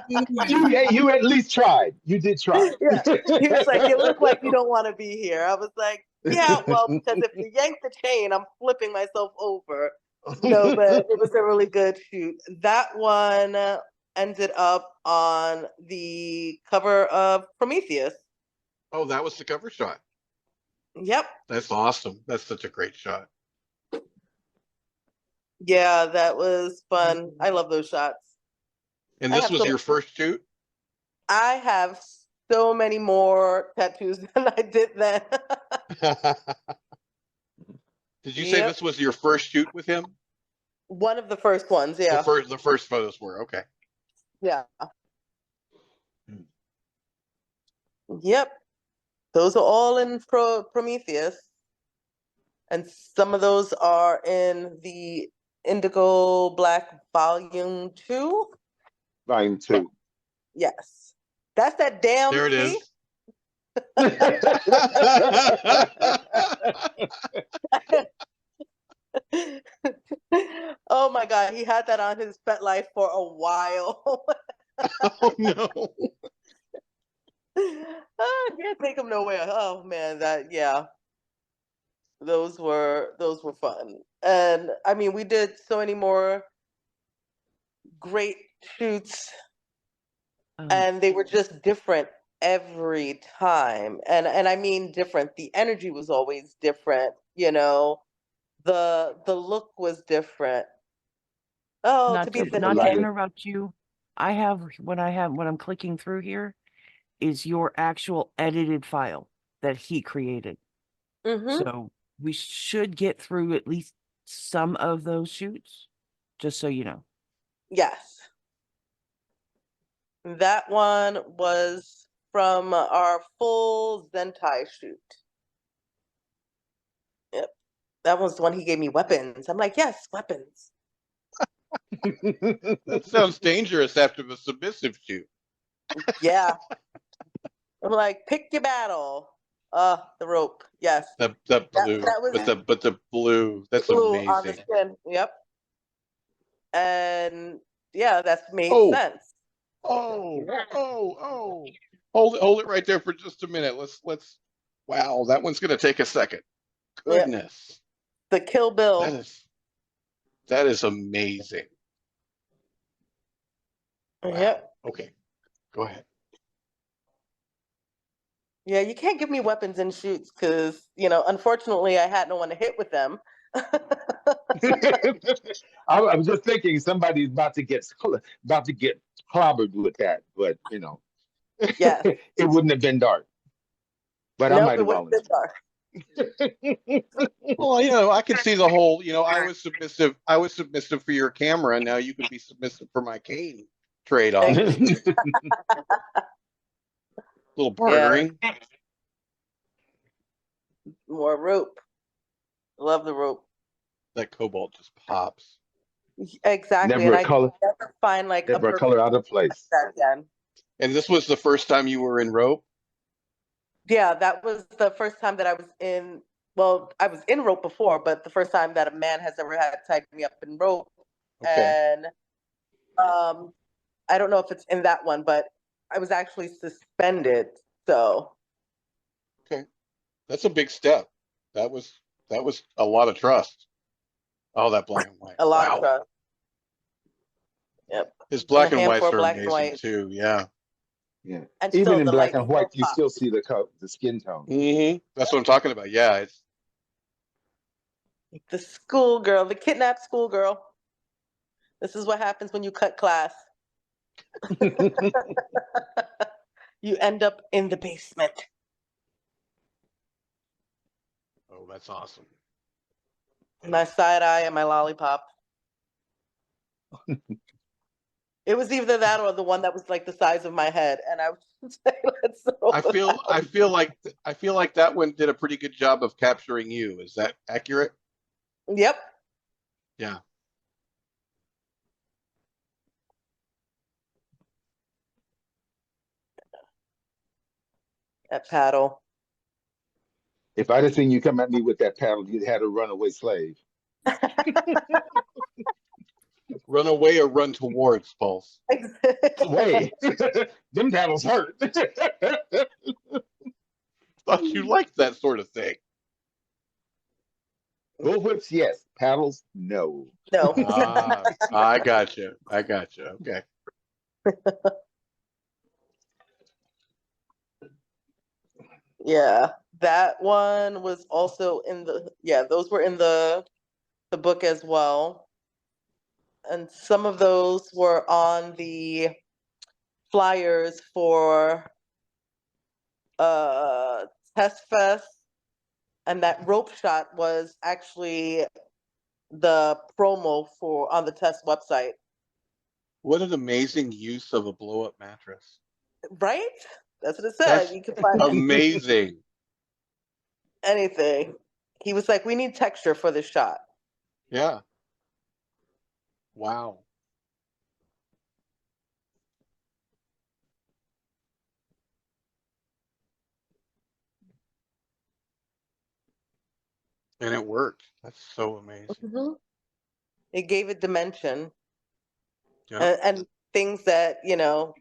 You at least tried. You did try. Yeah. He was like, you look like you don't want to be here. I was like, yeah, well, because if you yank the chain, I'm flipping myself over. No, but it was a really good shoot. That one ended up on the cover of Prometheus. Oh, that was the cover shot. Yep. That's awesome. That's such a great shot. Yeah, that was fun. I love those shots. And I this have was so- your first shoot? I have so many more tattoos than I did then. Did you say Yep. this was your first shoot with him? One of the first ones, yeah. The first photos were, okay. Yeah. Yep. Those are all in Prometheus. And some of those are in the Indigo Black Volume 2. Volume 2. Yes. That's that damn There it see? is. Oh my God, he had that on his pet life for a while. Oh no. I can't take him nowhere. Oh man, those were fun. And I mean, we did so many more great shoots, and they were just different every time. And I mean different. The energy was always different, the look was different. Oh, Not to be to Like- interrupt you, I have what I'm clicking through here is your actual edited file that he created. Mhm. So we should get through at least some of those shoots, just so you know. Yes. That one was from our full Zentai shoot. Yep. That was the one he gave me weapons. I'm like, yes, weapons. That sounds dangerous after the submissive shoot. Yeah. I'm like, pick your battle. The rope. Yes. The blue. that was- but the blue. That's Blue on the amazing. skin. Yep. And yeah, that's made Oh. sense. Oh. Hold it right there for just a minute. Let's wow, that one's gonna take a second. Yep. Goodness. The Kill Bill. That is amazing. Wow. Yep. Okay. Go ahead. Yeah, you can't give me weapons in shoots because, unfortunately I had no one to hit with them. I'm just thinking somebody's about to get clobbered with that, but Yeah. it wouldn't have been Darque. But I Nope, might it have wouldn't volunteered. Well, I can see the whole, I was submissive for your camera, and now you can be submissive for my cane trade-off. Little bartering. More rope. Love the rope. That cobalt just pops. Exactly. Never and a color, I never find like never a perfect color out of place. that again. And this was the first time you were in rope? Yeah, that was the first time that I was in. Well, I was in rope before, but the first time that a man has ever had tied me up in rope. Okay. And I don't know if it's in that one, but I was actually suspended. So Okay. That's a big step. That was a lot of trust. Oh, that black and white. a lot Wow. of trust. Yep. His black and hand whites for are black and amazing white. too. Yeah. Yeah. And Even still in the black and lightning white, you pop. still see the skin tone. Mm-hmm. That's what I'm talking about. Yeah. The schoolgirl, the kidnapped schoolgirl. This is what happens when you cut class. You end up in the basement. Oh, that's awesome. My side eye and my lollipop. It was either that or the one that was like the size of my head, and I was just like, let's throw I it feel like that one did a pretty good job of capturing you. Is that accurate? out. Yep. Yeah. That paddle. If I'd have seen you come at me with that paddle, you'd had a runaway slave. Run away or run towards, Pulse. Away. Them paddles hurt. Thought you liked that sort of thing. Bullwhips, yes. Paddles, no. No. Ah, I got you. I got you. Okay. Yeah, that one was also in the, yeah, those were in the book as well. And some of those were on the flyers for Test Fest, and that rope shot was actually the promo for on the Test website. What an amazing use of a blow-up mattress. Right? That's what it said. That's You can find amazing. anything. He was like, we need texture for this shot. Yeah. Wow. And it worked. That's so amazing. Mm-hmm. It gave it dimension. Yeah. And things that, you know,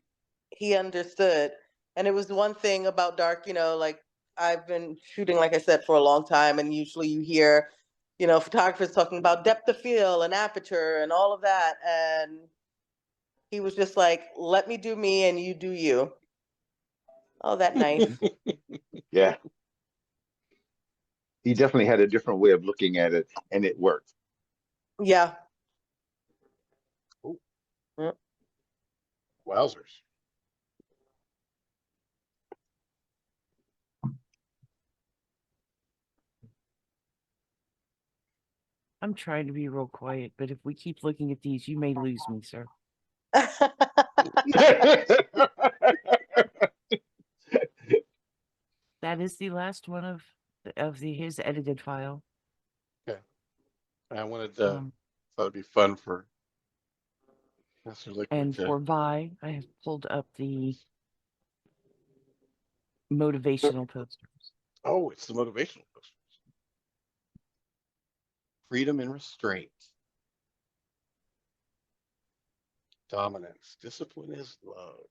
he understood. And it was one thing about Darque, you know, like I've been shooting, like I said, for a long time, and usually you hear, you know, photographers talking about depth of field and aperture and all of that. And he was just like, let me do me and you do you. Oh, that knife. Yeah. He definitely had a different way of looking at it, and it worked. Yeah. Ooh. Mm. Wowzers. I'm trying to be real quiet, but if we keep looking at these, you may lose me, sir. That is the last one of his edited file. Okay. I wanted to thought it'd be fun for Mr. Liquid And to for Vi, I have pulled up the motivational posters. Oh, it's the motivational posters. Freedom and restraint. Dominance. Discipline is love.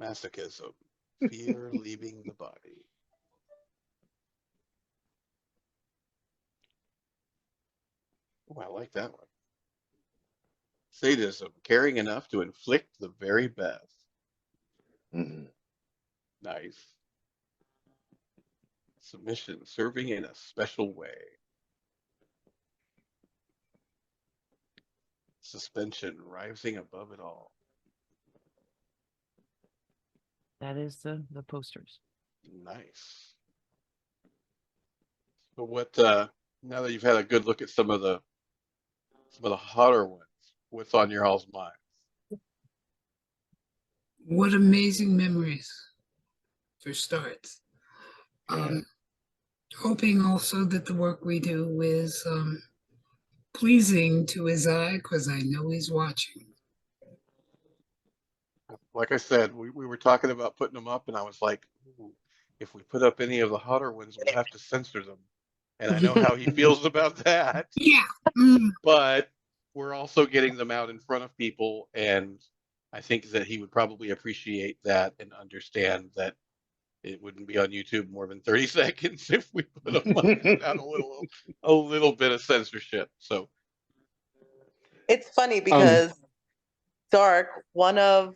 Masochism. Fear leaving the body. Oh, I like that one. Sadism. Caring enough to inflict the very best. Mhm. Nice. Submission. Serving in a special way. Suspension. Rising above it all. That is the posters. Nice. So what now that you've had a good look at some of the hotter ones, what's on your all's minds? What amazing memories, for starts. Yeah. Hoping also that the work we do is pleasing to his eye, because I know he's watching. Like I said, we were talking about putting them up, and I was like, ooh, if we put up any of the hotter ones, we'll have to censor them. And I know how he feels about that. Yeah. Mm. But we're also getting them out in front of people, and I think that he would probably appreciate that and understand that it wouldn't be on YouTube more than 30 seconds if we put them up without a little bit of censorship. So It's funny because Darque, one of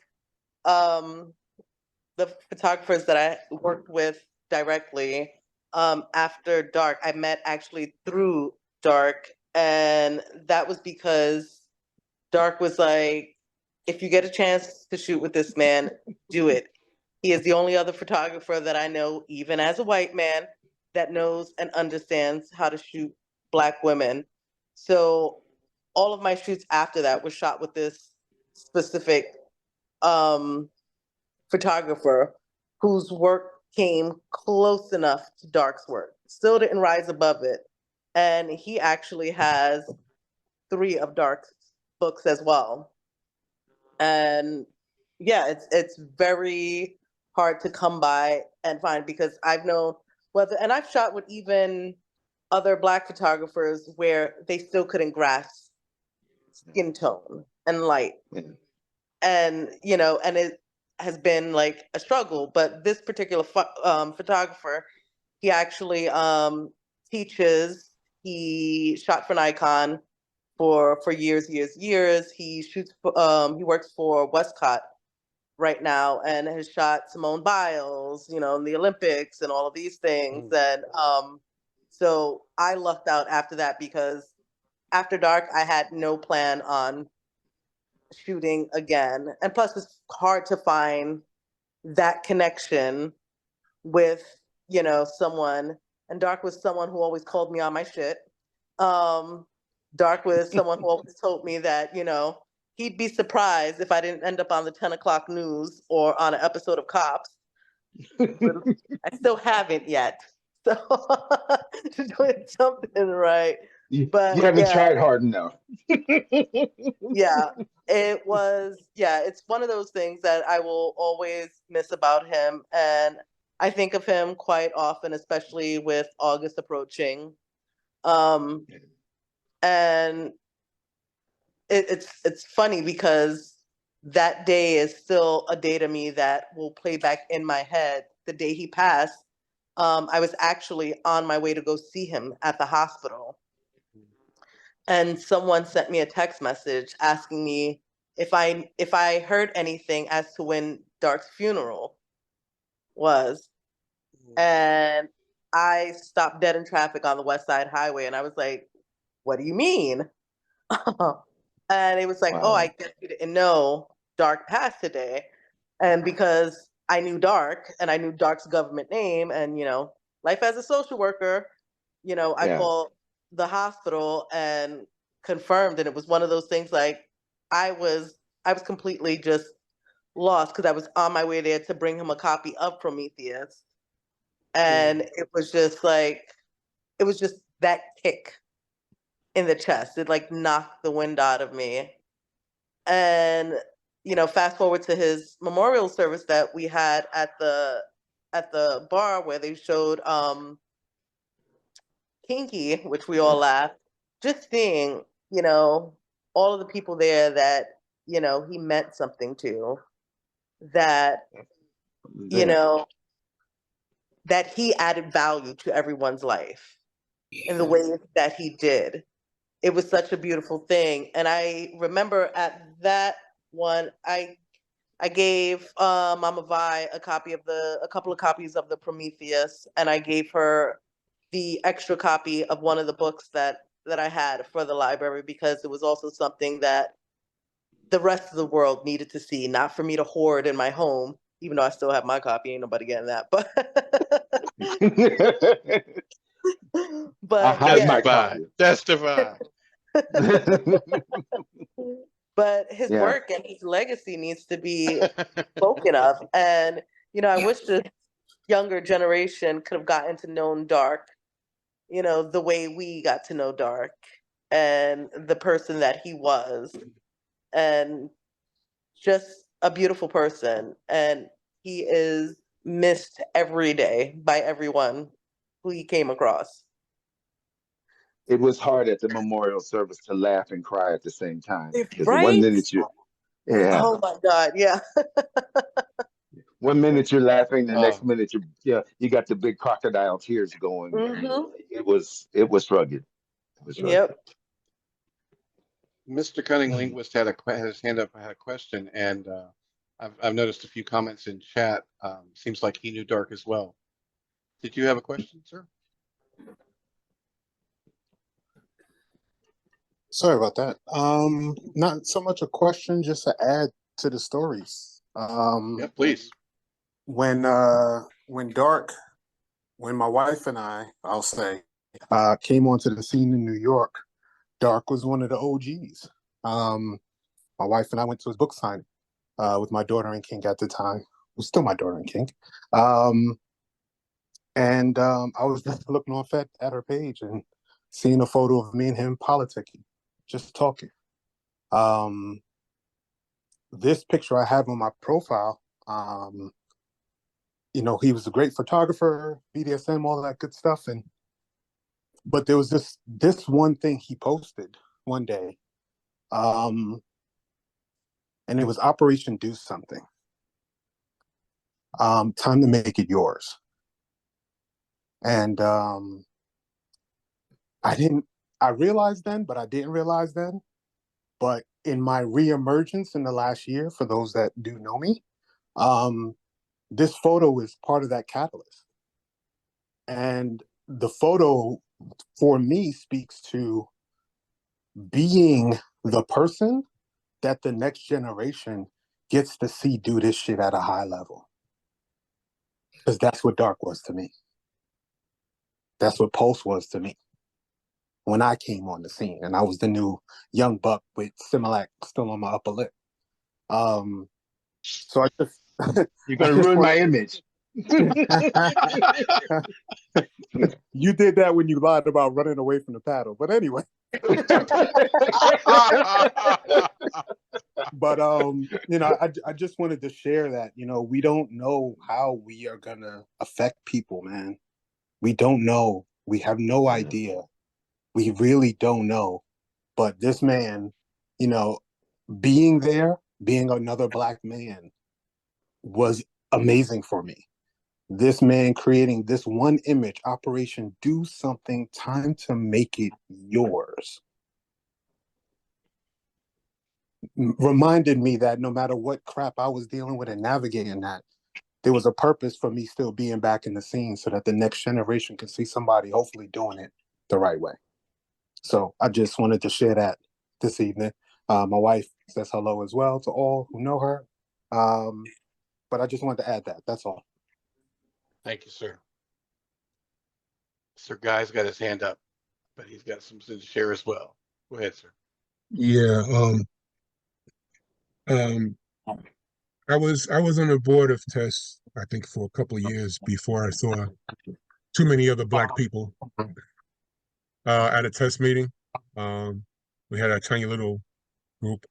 the photographers that I worked with directly, after Darque. I met actually through Darque, and that was because Darque was like, if you get a chance to shoot with this man, do it. He is the only other photographer that I know, even as a white man, that knows and understands how to shoot Black women. So all of my shoots after that were shot with this specific um, photographer whose work came close enough to Darque's work. Still didn't rise above it. And he actually has 3 of Darque's books as well. And yeah, it's very hard to come by and find, because I've known whether, and I've shot with even other Black photographers where they still couldn't grasp skin tone and light. And and it has been like a struggle. But this particular photographer, he actually teaches. He shot for Nikon for years. He shoots. He works for Westcott right now and has shot Simone Biles, in the Olympics and all of these things. And so I lucked out after that, because after Darque, I had no plan on shooting again. And plus, it's hard to find that connection with, someone. And Darque was someone who always called me on my shit. Darque was someone who always told me that, he'd be surprised if I didn't end up on the 10 o'clock news or on an episode of Cops. I still haven't yet. So just doing something right. But you haven't tried hard enough. Yeah, it's one of those things that I will always miss about him. And I think of him quite often, especially with August approaching. And it's funny because that day is still a day to me that will play back in my head. The day he passed, I was actually on my way to go see him at the hospital. And someone sent me a text message asking me if I heard anything as to when Darque's funeral was. And I stopped dead in traffic on the West Side Highway, and I was like, "What do you mean?" And it was like, "Oh, I guess you didn't know Darque passed today." And because I knew Darque and I knew Darque's government name, and life as a social worker, I called the hospital and confirmed. And it was one of those things, like, I was completely just lost, because I was on my way there to bring him a copy of Prometheus. And it was just that kick in the chest. It like knocked the wind out of me. And fast forward to his memorial service that we had at the bar, where they showed Kinky, which we all laughed. Just seeing, all of the people there that, he meant something to, that, that he added value to everyone's life in the ways that he did. It was such a beautiful thing. And I remember at that one, I gave Mama Vi a couple of copies of the Prometheus, and I gave her the extra copy of one of the books that I had for the library, because it was also something that the rest of the world needed to see, not for me to hoard in my home, even though I still have my copy. Ain't nobody getting that. I But have my copy. Testify. But his work and his legacy needs to be spoken of. And, I wish the younger generation could have gotten to know Darque, the way we got to know Darque, and the person that he was, and just a beautiful person. And he is missed every day by everyone who he came across. It was hard at the memorial service to laugh and cry at the same time, because Right? one minute Oh my God, yeah. one minute you're laughing, the next minute you got the big crocodile tears going. Mm-hmm. It was rugged. It was rugged. Yep. Mr. Cunning Linguist had his hand up. I had a question, and I've noticed a few comments in chat. Seems like he knew Darque as well. Did you have a question, sir? Sorry about that. Not so much a question, just to add to the stories. Yeah, please. When my wife and I'll say, came onto the scene in New York, Darque was one of the OGs. My wife and I went to his book signing with my daughter and King at the time. It was still my daughter and King. I was just looking off at her page and seeing a photo of me and him politicking, just talking. This picture I have on my profile, he was a great photographer, BDSM, all that good stuff. But there was this one thing he posted one day, and it was Operation Do Something. Time to make it yours. And I realized then, but I didn't realize then. But in my reemergence in the last year, for those that do know me, this photo is part of that catalyst. And the photo, for me, speaks to being the person that the next generation gets to see do this shit at a high level. Because that's what Darque was to me. That's what Pulse was to me when I came on the scene, and I was the new young buck with Similac still on my upper lip. So I just You're gonna ruin my image. You did that when you lied about running away from the paddle, but anyway. But I just wanted to share that we don't know how we are gonna affect people, man. We don't know. We have no idea. We really don't know. But this man, being there, being another Black man, was amazing for me. This man creating this one image, Operation Do Something, time to make it yours, reminded me that no matter what crap I was dealing with and navigating that, there was a purpose for me still being back in the scene so that the next generation can see somebody hopefully doing it the right way. So I just wanted to share that this evening. My wife says hello as well to all who know her. But I just wanted to add that. That's all. Thank you, sir. Sir Guy's got his hand up, but he's got something to share as well. Go ahead, sir. Yeah, I was on the board of tests, I think, for a couple of years before I saw too many other Black people at a test meeting. We had a tiny little group,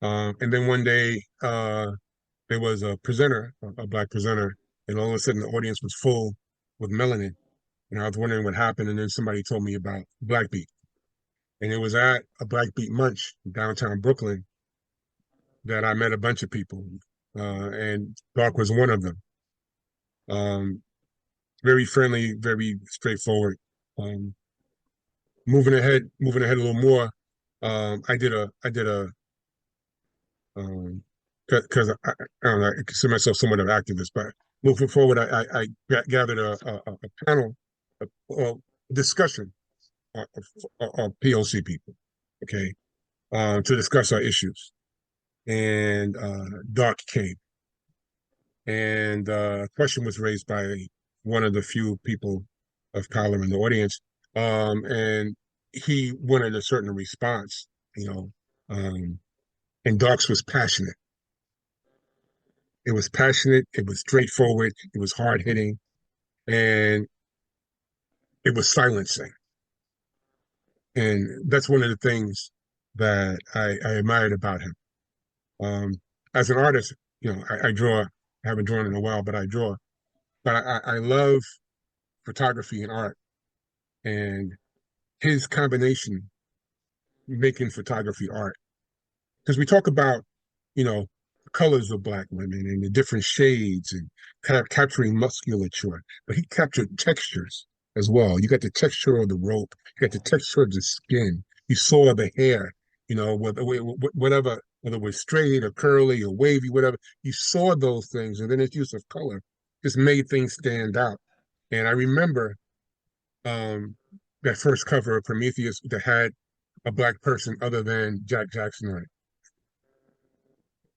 and then one day there was a presenter, a Black presenter, and all of a sudden the audience was full with melanin, and I was wondering what happened. And then somebody told me about Black Beat, and it was at a Black Beat Munch in downtown Brooklyn that I met a bunch of people, and Darque was one of them. Very friendly, very straightforward. Moving ahead a little more. I did a, because I don't know, I consider myself somewhat of an activist, but moving forward, I gathered a panel, a discussion of POC people, okay, to discuss our issues. And Darque came, and a question was raised by one of the few people of color in the audience, and he wanted a certain response, and Darque's was passionate. It was passionate, it was straightforward, it was hard-hitting, and it was silencing. And that's one of the things that I admired about him. As an artist, I draw. I haven't drawn in a while, but I draw. But I love photography and art, and his combination making photography art. Because we talk about, the colors of Black women and the different shades and kind of capturing musculature, but he captured textures as well. You got the texture of the rope, you got the texture of the skin, you saw the hair, whether it was straight or curly or wavy, whatever, you saw those things, and then his use of color just made things stand out. And I remember that first cover of Prometheus that had a black person other than Jack Jackson on it.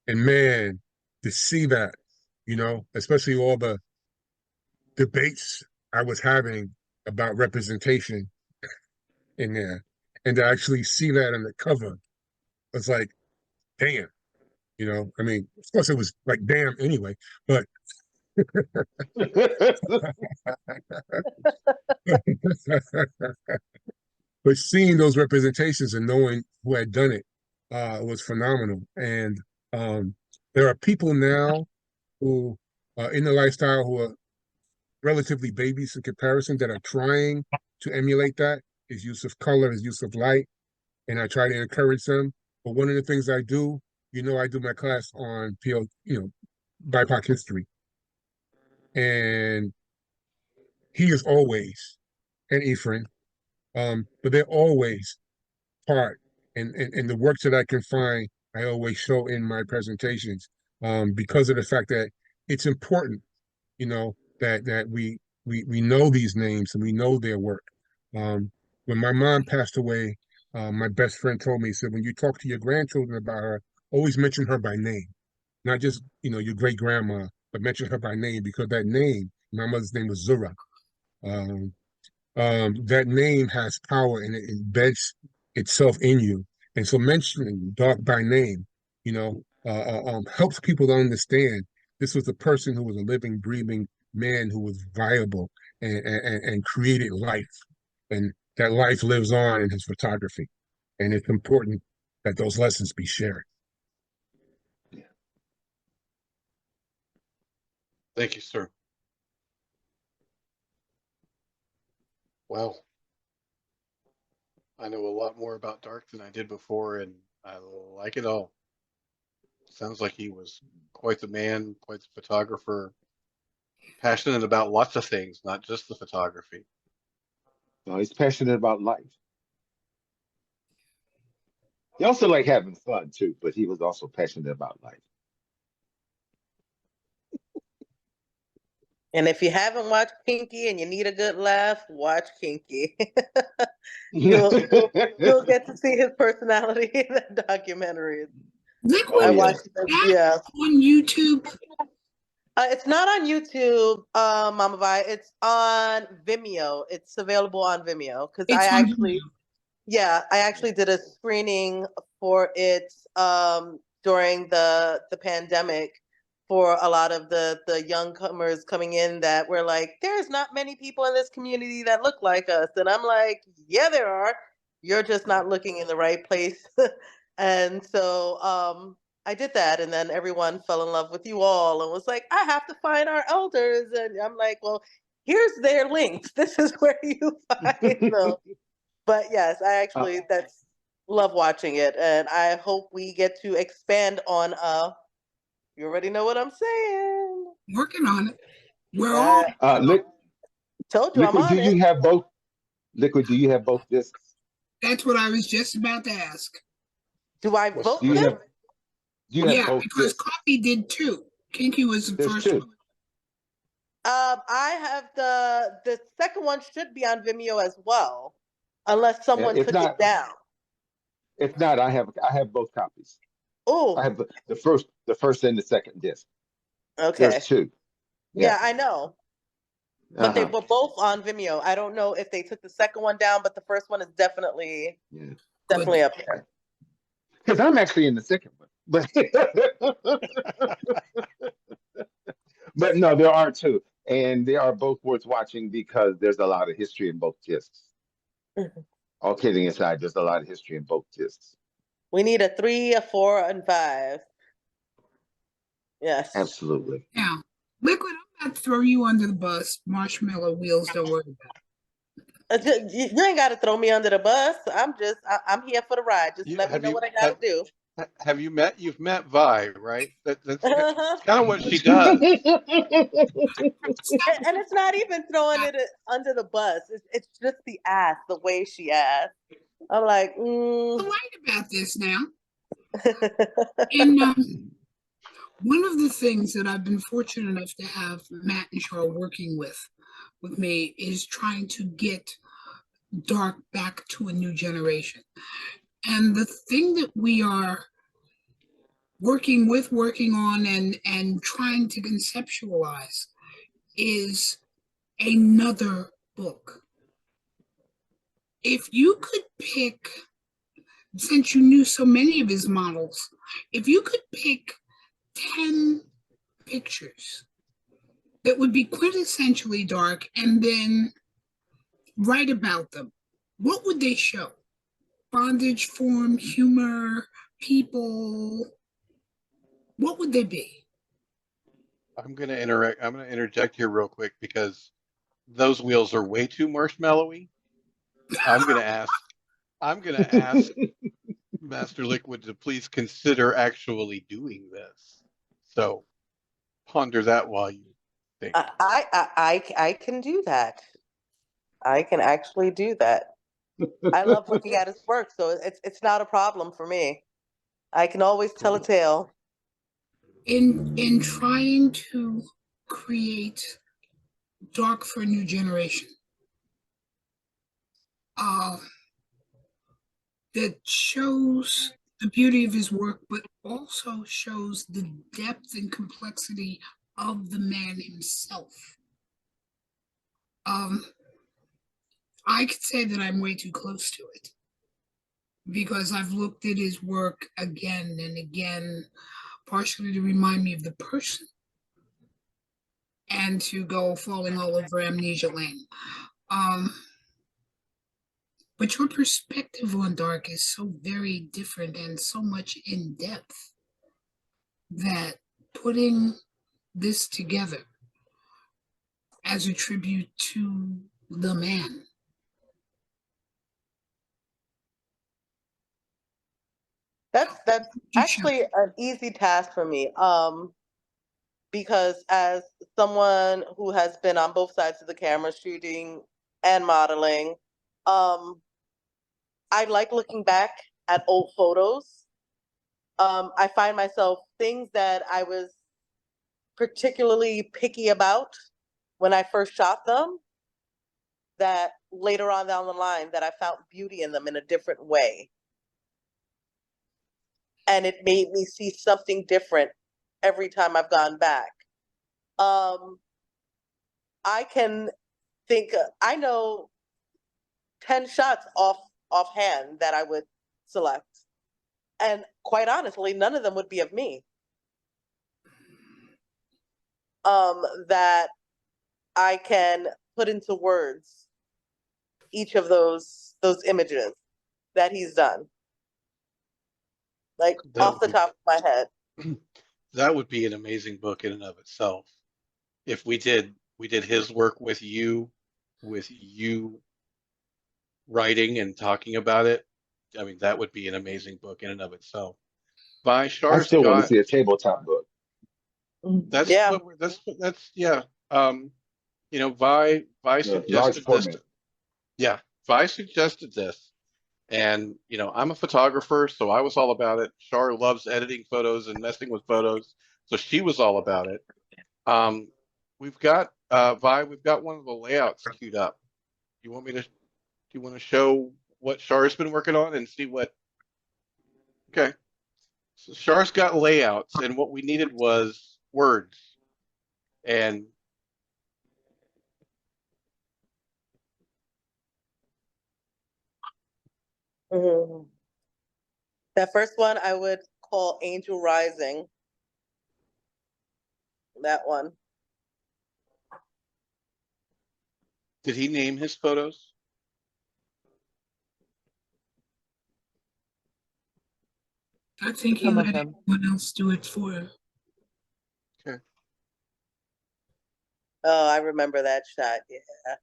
And man, to see that, especially all the debates I was having about representation in there, and to actually see that on the cover was like, damn, I mean, of course it was like damn anyway, but but seeing those representations and knowing who had done it was phenomenal. And there are people now who in the lifestyle who are relatively babies in comparison that are trying to emulate that, his use of color, his use of light, and I try to encourage them. But one of the things I do, I do my class on BIPOC history, and he is always, and Ephraim, but they're always part, and the works that I can find, I always show in my presentations, because of the fact that it's important, that we know these names and we know their work. When my mom passed away, my best friend told me, he said, when you talk to your grandchildren about her, always mention her by name, not just, your great grandma, but mention her by name, because that name, my mother's name was Zura. That name has power and it embeds itself in you. And so mentioning Darque by name, helps people to understand this was a person who was a living, breathing man who was viable and created life. And that life lives on in his photography. And it's important that those lessons be shared. Thank you, sir. Well, I know a lot more about Darque than I did before, and I like it all. Sounds like he was quite the man, quite the photographer, passionate about lots of things, not just the photography. No, he's passionate about life. He also liked having fun too, but he was also passionate about life. And if you haven't watched Kinky and you need a good laugh, watch Kinky. you'll get to see his personality in that documentary. Liquid, I watched it, yeah. on YouTube. It's not on YouTube, Mama Vi. It's on Vimeo. It's available on Vimeo because I actually did a screening for it during the pandemic for a lot of the youngcomers coming in that were like, there's not many people in this community that look like us. And I'm like, yeah, there are. You're just not looking in the right place. And so I did that, and then everyone fell in love with you all and was like, I have to find our elders. And I'm like, well, here's their links. This is where you find them. But yes, I actually love watching it, and I hope we get to expand on you already know what I'm saying. Working on it. We're all told you I'm Liquid, on do it. you have both? Liquid, do you have both discs? That's what I was just about to ask. Do I vote Do you them? have Yeah, both because discs? Coffee did too. Kinky was the There's first two. one. I have the second one should be on Vimeo as well, unless someone If took not, it down. if not, I have both copies. Oh, I have the first and the second disc. okay. There's two. Yeah, I know. But they Uh-huh. were both on Vimeo. I don't know if they took the second one down, but the first one is definitely up there. Because I'm actually in the second one. But no, there are two. And they are both worth watching because there's a lot of history in both discs. All kidding aside, there's a lot of history in both discs. We need a 3, a 4, and 5. Yes. Absolutely. Now, Liquid, I'm about to throw you under the bus. Marshmallow wheels, don't worry about it. You ain't got to throw me under the bus. I'm here for the ride. Just let me know what I got to do. You've met Vi, right? That's kind of what she does. And it's not even throwing it under the bus. It's just the ass, the way she asked. I'm like, I'm right about this now. And one of the things that I've been fortunate enough to have Matt and Cheryl working with with me is trying to get Darque back to a new generation. And the thing that we are working on, and trying to conceptualize is another book. If you could pick, since you knew so many of his models, if you could pick 10 pictures that would be quintessentially Darque and then write about them, what would they show? Bondage, form, humor, people? What would they be? I'm going to interject here real quick because those wheels are way too marshmallowy. I'm going to ask Master Liquid to please consider actually doing this. So ponder that while you think. I can do that. I can actually do that. I love looking at his work, so it's not a problem for me. I can always tell a tale. In trying to create Darque for a new generation, that shows the beauty of his work, but also shows the depth and complexity of the man himself. I could say that I'm way too close to it because I've looked at his work again and again, partially to remind me of the person and to go falling all over amnesia lane. But your perspective on Darque is so very different and so much in depth that putting this together as a tribute to the man. That's actually an easy task for me. Because as someone who has been on both sides of the camera, shooting and modeling, I like looking back at old photos. I find myself things that I was particularly picky about when I first shot them, that later on down the line that I found beauty in them in a different way. And it made me see something different every time I've gone back. I can think, I know 10 shots offhand that I would select. And quite honestly, none of them would be of me. That I can put into words each of those images that he's done. Like off the top of my head. That would be an amazing book in and of itself. If we did his work with you writing and talking about it, I mean, that would be an amazing book in and of itself. By I Char's still want to got see a tabletop book. that's Yeah. what that's yeah. You know, Vi Large suggested this. format. Yeah, Vi suggested this, and you know, I'm a photographer, so I was all about it. Char loves editing photos and messing with photos, so she was all about it. We've got Vi, we've got one of the layouts queued up. Do you want to show what Char's been working on and see what? Okay, so Char's got layouts, and what we needed was words, and Mhm. That first one I would call Angel Rising. That one. did he name his photos? I think he Some of let them. everyone else do it for him. Okay. Oh, I remember that shot. Yeah.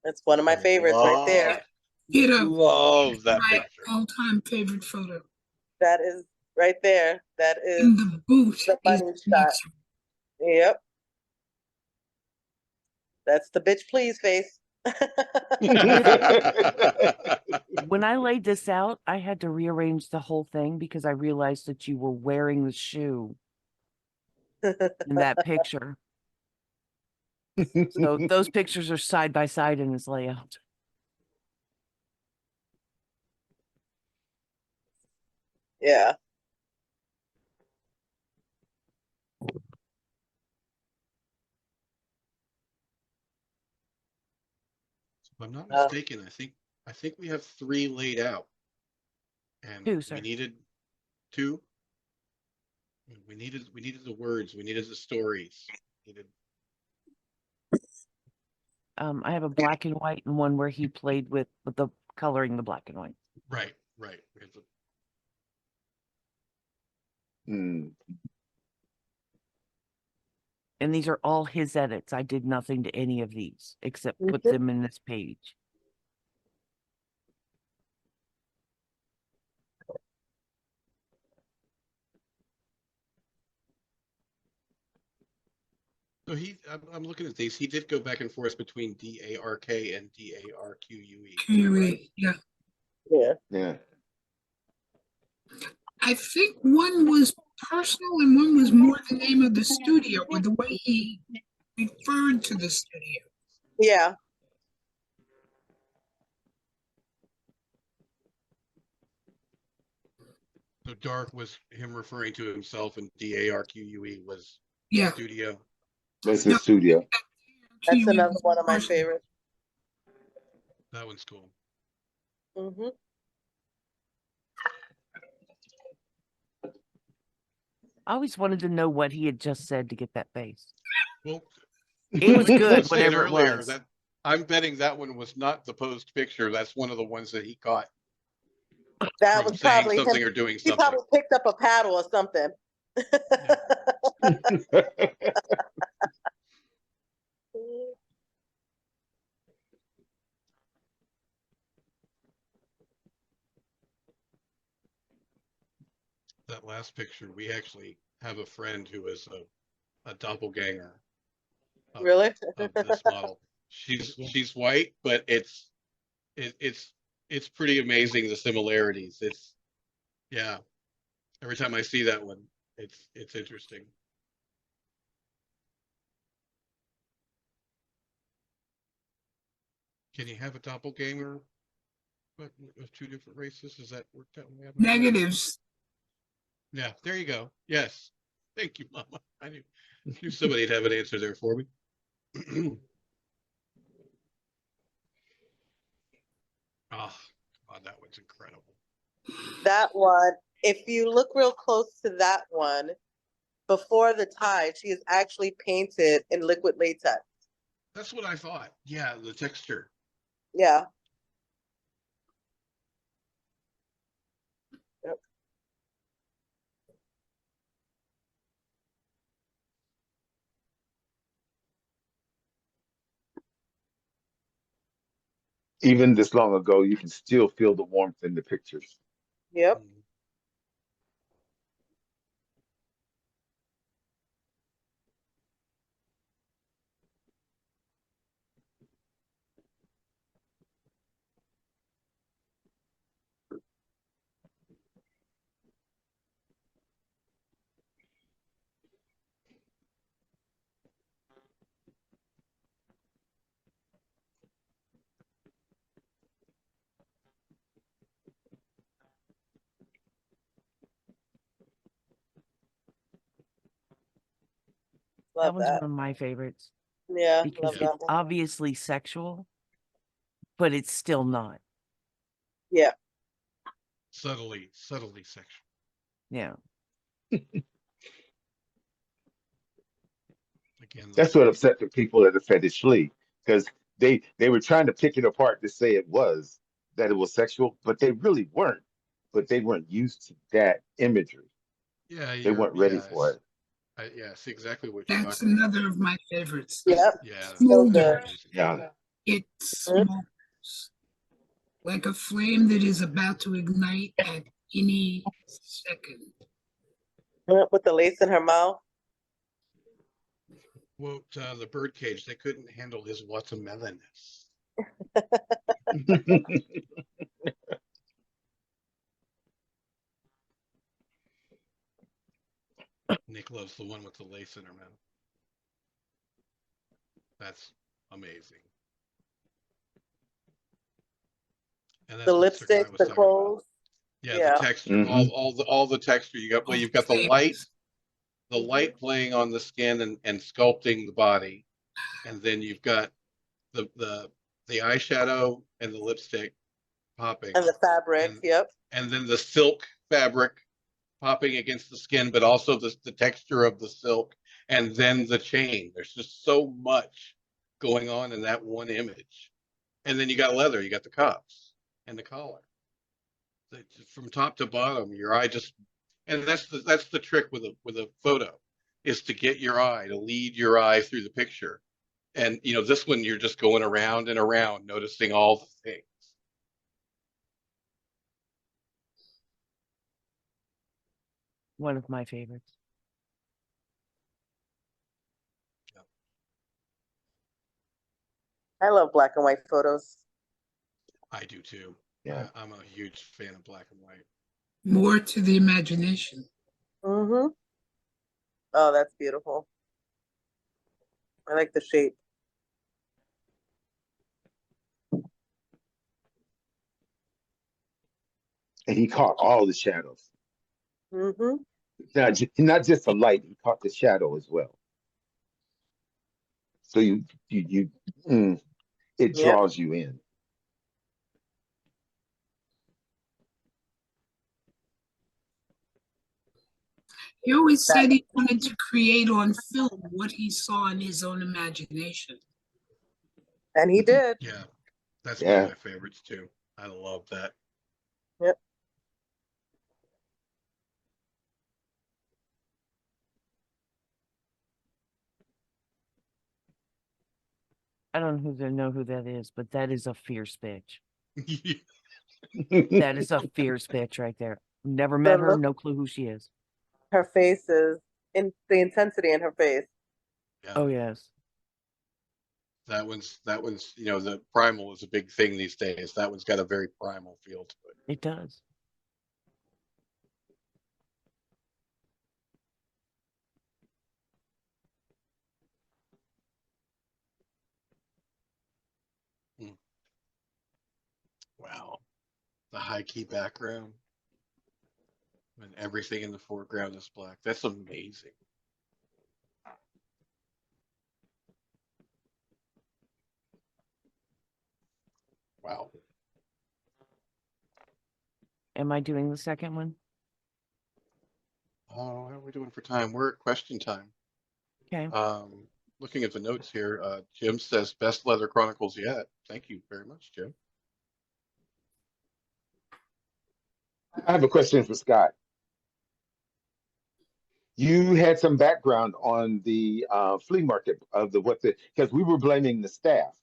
That's one of my favorites right there. Love that My picture. all-time favorite photo. That is right there. That is And the boot the is money shot. Yep. That's the bitch please face. When I laid this out, I had to rearrange the whole thing because I realized that you were wearing the shoe in that picture. So those pictures are side by side in his layout. Yeah. If I'm not Oh. mistaken, I think we have 3 laid out. And Two, sir. we needed 2. We needed the words, we needed the stories. Needed I have a black and white and one where he played with the coloring the black and white. right. We have the, Mm. And these are all his edits. I did nothing to any of these except put Mhm. them in this page. so I'm looking at these. He did go back and forth between DARK and DARQUE. Right? Yeah. Yeah. Yeah. I think one was personal and one was more the name of the studio or the way he referred to the studio. Yeah. So Dark was him referring to himself, and DARQUE was Yeah. studio. That's No. his studio. That's Kiwi another was one of my personal. favorites. That one's cool. Hmm. I always wanted to know what he had just said to get that face. Well, It was like I good, was saying whatever it earlier, was. that I'm betting that one was not the posed picture. That's one of the ones that he caught That from was saying probably something him. or doing He something. probably picked up a paddle or something. That last picture, we actually have a friend who is a doppelganger Really? of this model. She's white, but it's pretty amazing, the similarities. It's yeah. Every time I see that one, it's interesting. Can you have a doppelganger but with 2 different races? Does that work that way? Negatives. Yeah, there you go. Yes. Thank you, Mama. I knew somebody'd have an answer there for me. Oh, God, that one's incredible. That one, if you look real close to that one, before the tie, she is actually painted in liquid latex. That's what I thought. Yeah, the texture. Yeah. Yep. Even this long ago, you can still feel the warmth in the pictures. Yep. Mm. That Love one's that. one of my favorites Yeah, because love it's that one. obviously sexual, but it's still not. Yeah. Subtly sexual. Yeah. Again, That's what upset the people at the fetish flea because they were trying to pick it apart to say it was that it was sexual, but they really weren't. But they weren't used to that imagery. yeah, They weren't ready for it. yeah, see exactly what you're That's talking about. another of my favorites. Yep. Yeah, So that's good. amazing. Yeah. It smokes like a flame that is about to ignite at any second. With the lace in her mouth. Quote the birdcage, they couldn't handle his watermelonness. Nick loves the one with the lace in her mouth. That's amazing. And that's The what Cigar lipstick, was the talking about. clothes. Yeah, Yeah. the texture, all the texture. You got, well, you've got the light playing on the skin and sculpting the body, and then you've got the eyeshadow and the lipstick popping, And the fabric. and Yep. and then the silk fabric popping against the skin, but also the texture of the silk, and then the chain. There's just so much going on in that one image. And then you got leather, you got the cuffs and the collar. From top to bottom, your eye just, and that's the trick with a photo, is to get your eye, to lead your eye through the picture. And this one you're just going around and around, noticing all the things. One of my favorites. I love black and white photos. I do too. Yeah. I'm a huge fan of black and white. More to the imagination. Mm-hmm. Oh, that's beautiful. I like the shape. And he caught all the shadows. Mm-hmm. Not just the light, he caught the shadow as well. So it Yep. draws you in. He always said he wanted to create on film what he saw in his own imagination. And he did. Yeah, that's one Yeah. of my favorites too. I love that. Yep. I don't know who that is, but that is a fierce bitch. That is a fierce bitch right there. Never met her, no clue who she is. Her face is in the intensity in her face. Yeah. Oh yes. That one's the primal is a big thing these days. That one's got a very primal feel to it. It does. Wow. The high key background and everything in the foreground is black. That's amazing. Wow. Am I doing the second one? Oh, how are we doing for time? We're at question time. Okay. Looking at the notes here, Jim says best Leather Chronicles yet. Thank you very much, Jim. I have a question for Scott. You had some background on the flea market of because we were blaming the staff.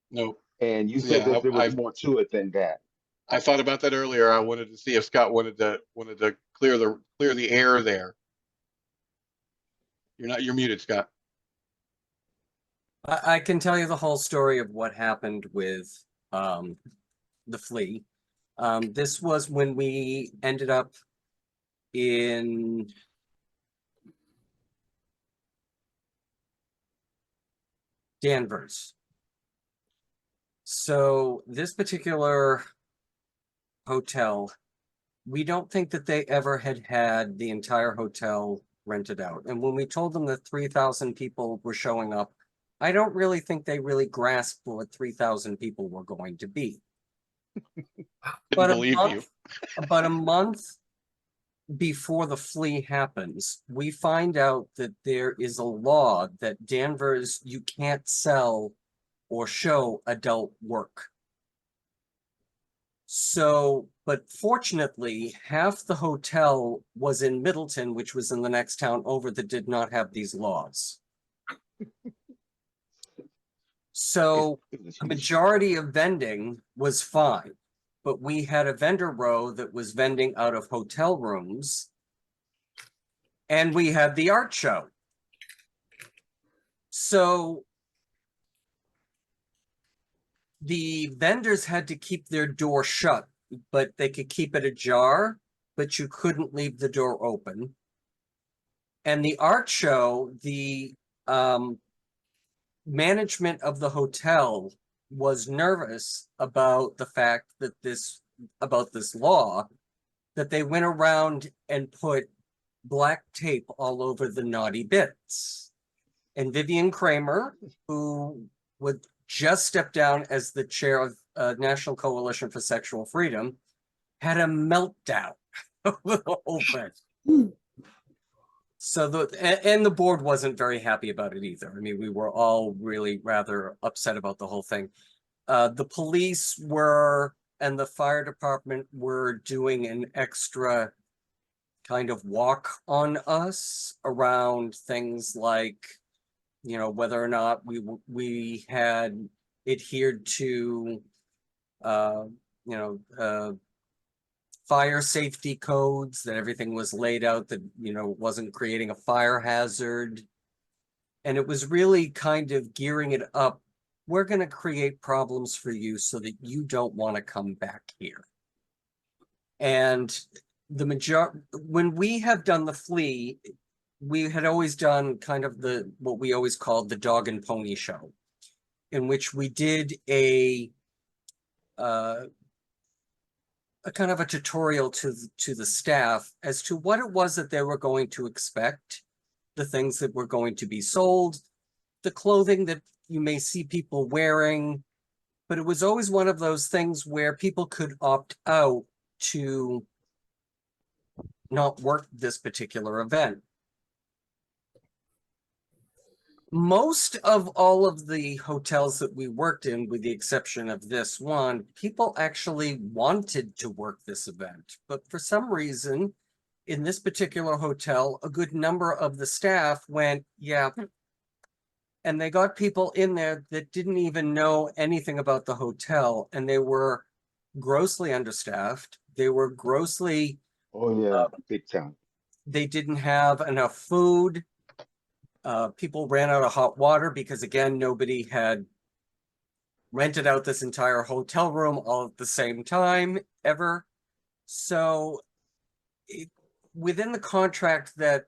No. And you said that there was more to it than that. I thought about that earlier. I wanted to see if Scott wanted to clear the air there. You're muted, Scott. I can tell you the whole story of what happened with the flea. This was when we ended up in Danvers. So this particular hotel, we don't think that they ever had the entire hotel rented out. And when we told them that 3,000 people were showing up, I don't really think they really grasped what 3,000 people were going to be. But a month before the flea happens, we find out that there is a law that Danvers, you can't sell or show adult work. So, but fortunately, half the hotel was in Middleton, which was in the next town over, that did not have these laws. So a majority of vending was fine, but we had a vendor row that was vending out of hotel rooms, and we had the art show. So the vendors had to keep their door shut, but they could keep it ajar, but you couldn't leave the door open. And the art show, the management of the hotel was nervous about the fact that this law, that they went around and put black tape all over the naughty bits. And Vivian Kramer, who would just step down as the chair of National Coalition for Sexual Freedom, had a meltdown over the whole thing. So the board wasn't very happy about it either. I mean, we were all really rather upset about the whole thing. The police and the fire department were doing an extra kind of walk on us around things like, you know, whether or not we had adhered to, fire safety codes, that everything was laid out, that, you know, wasn't creating a fire hazard. And it was really kind of gearing it up. We're going to create problems for you so that you don't want to come back here. And when we have done the flea, we had always done kind of what we always called the dog and pony show, in which we did a kind of a tutorial to the staff as to what it was that they were going to expect, the things that were going to be sold, the clothing that you may see people wearing. But it was always one of those things where people could opt out to not work this particular event. Most of all of the hotels that we worked in, with the exception of this one, people actually wanted to work this event. But for some reason, in this particular hotel, a good number of the staff went, yeah. And they got people in there that didn't even know anything about the hotel, and they were grossly understaffed. They were grossly... Oh, yeah, big time. They didn't have enough food. People ran out of hot water because, again, nobody had rented out this entire hotel room all at the same time ever. So within the contract that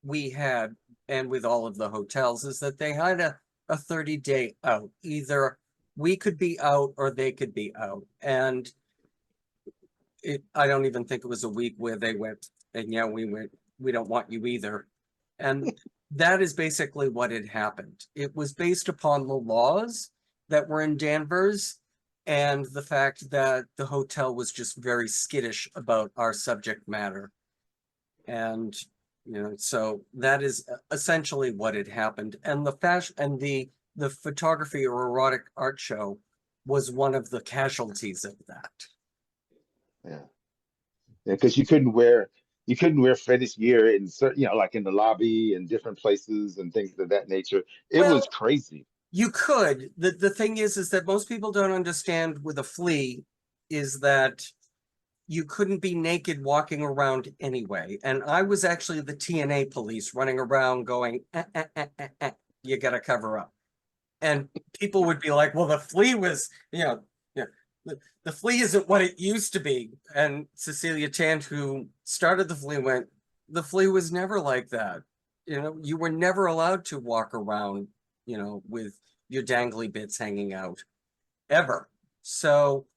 we had, and with all of the hotels, is that they had a 30-day out. Either we could be out or they could be out. And I don't even think it was a week where they went, and yeah, we don't want you either. And that is basically what had happened. It was based upon the laws that were in Danvers and the fact that the hotel was just very skittish about our subject matter. And, you know, so that is essentially what had happened. And the fashion and the photography or erotic art show was one of the casualties of that. Yeah, because you couldn't wear fetish gear in certain, you know, like in the lobby and different places and things of that nature. It was crazy. You could. The thing is that most people don't understand with a flea is that you couldn't be naked walking around anyway. And I was actually the TNA police running around going, you got to cover up. And people would be like, well, the flea was, the flea isn't what it used to be. And Cecilia Tant, who started the flea, went, the flea was never like that. You know, you were never allowed to walk around, you know, with your dangly bits hanging out, ever. So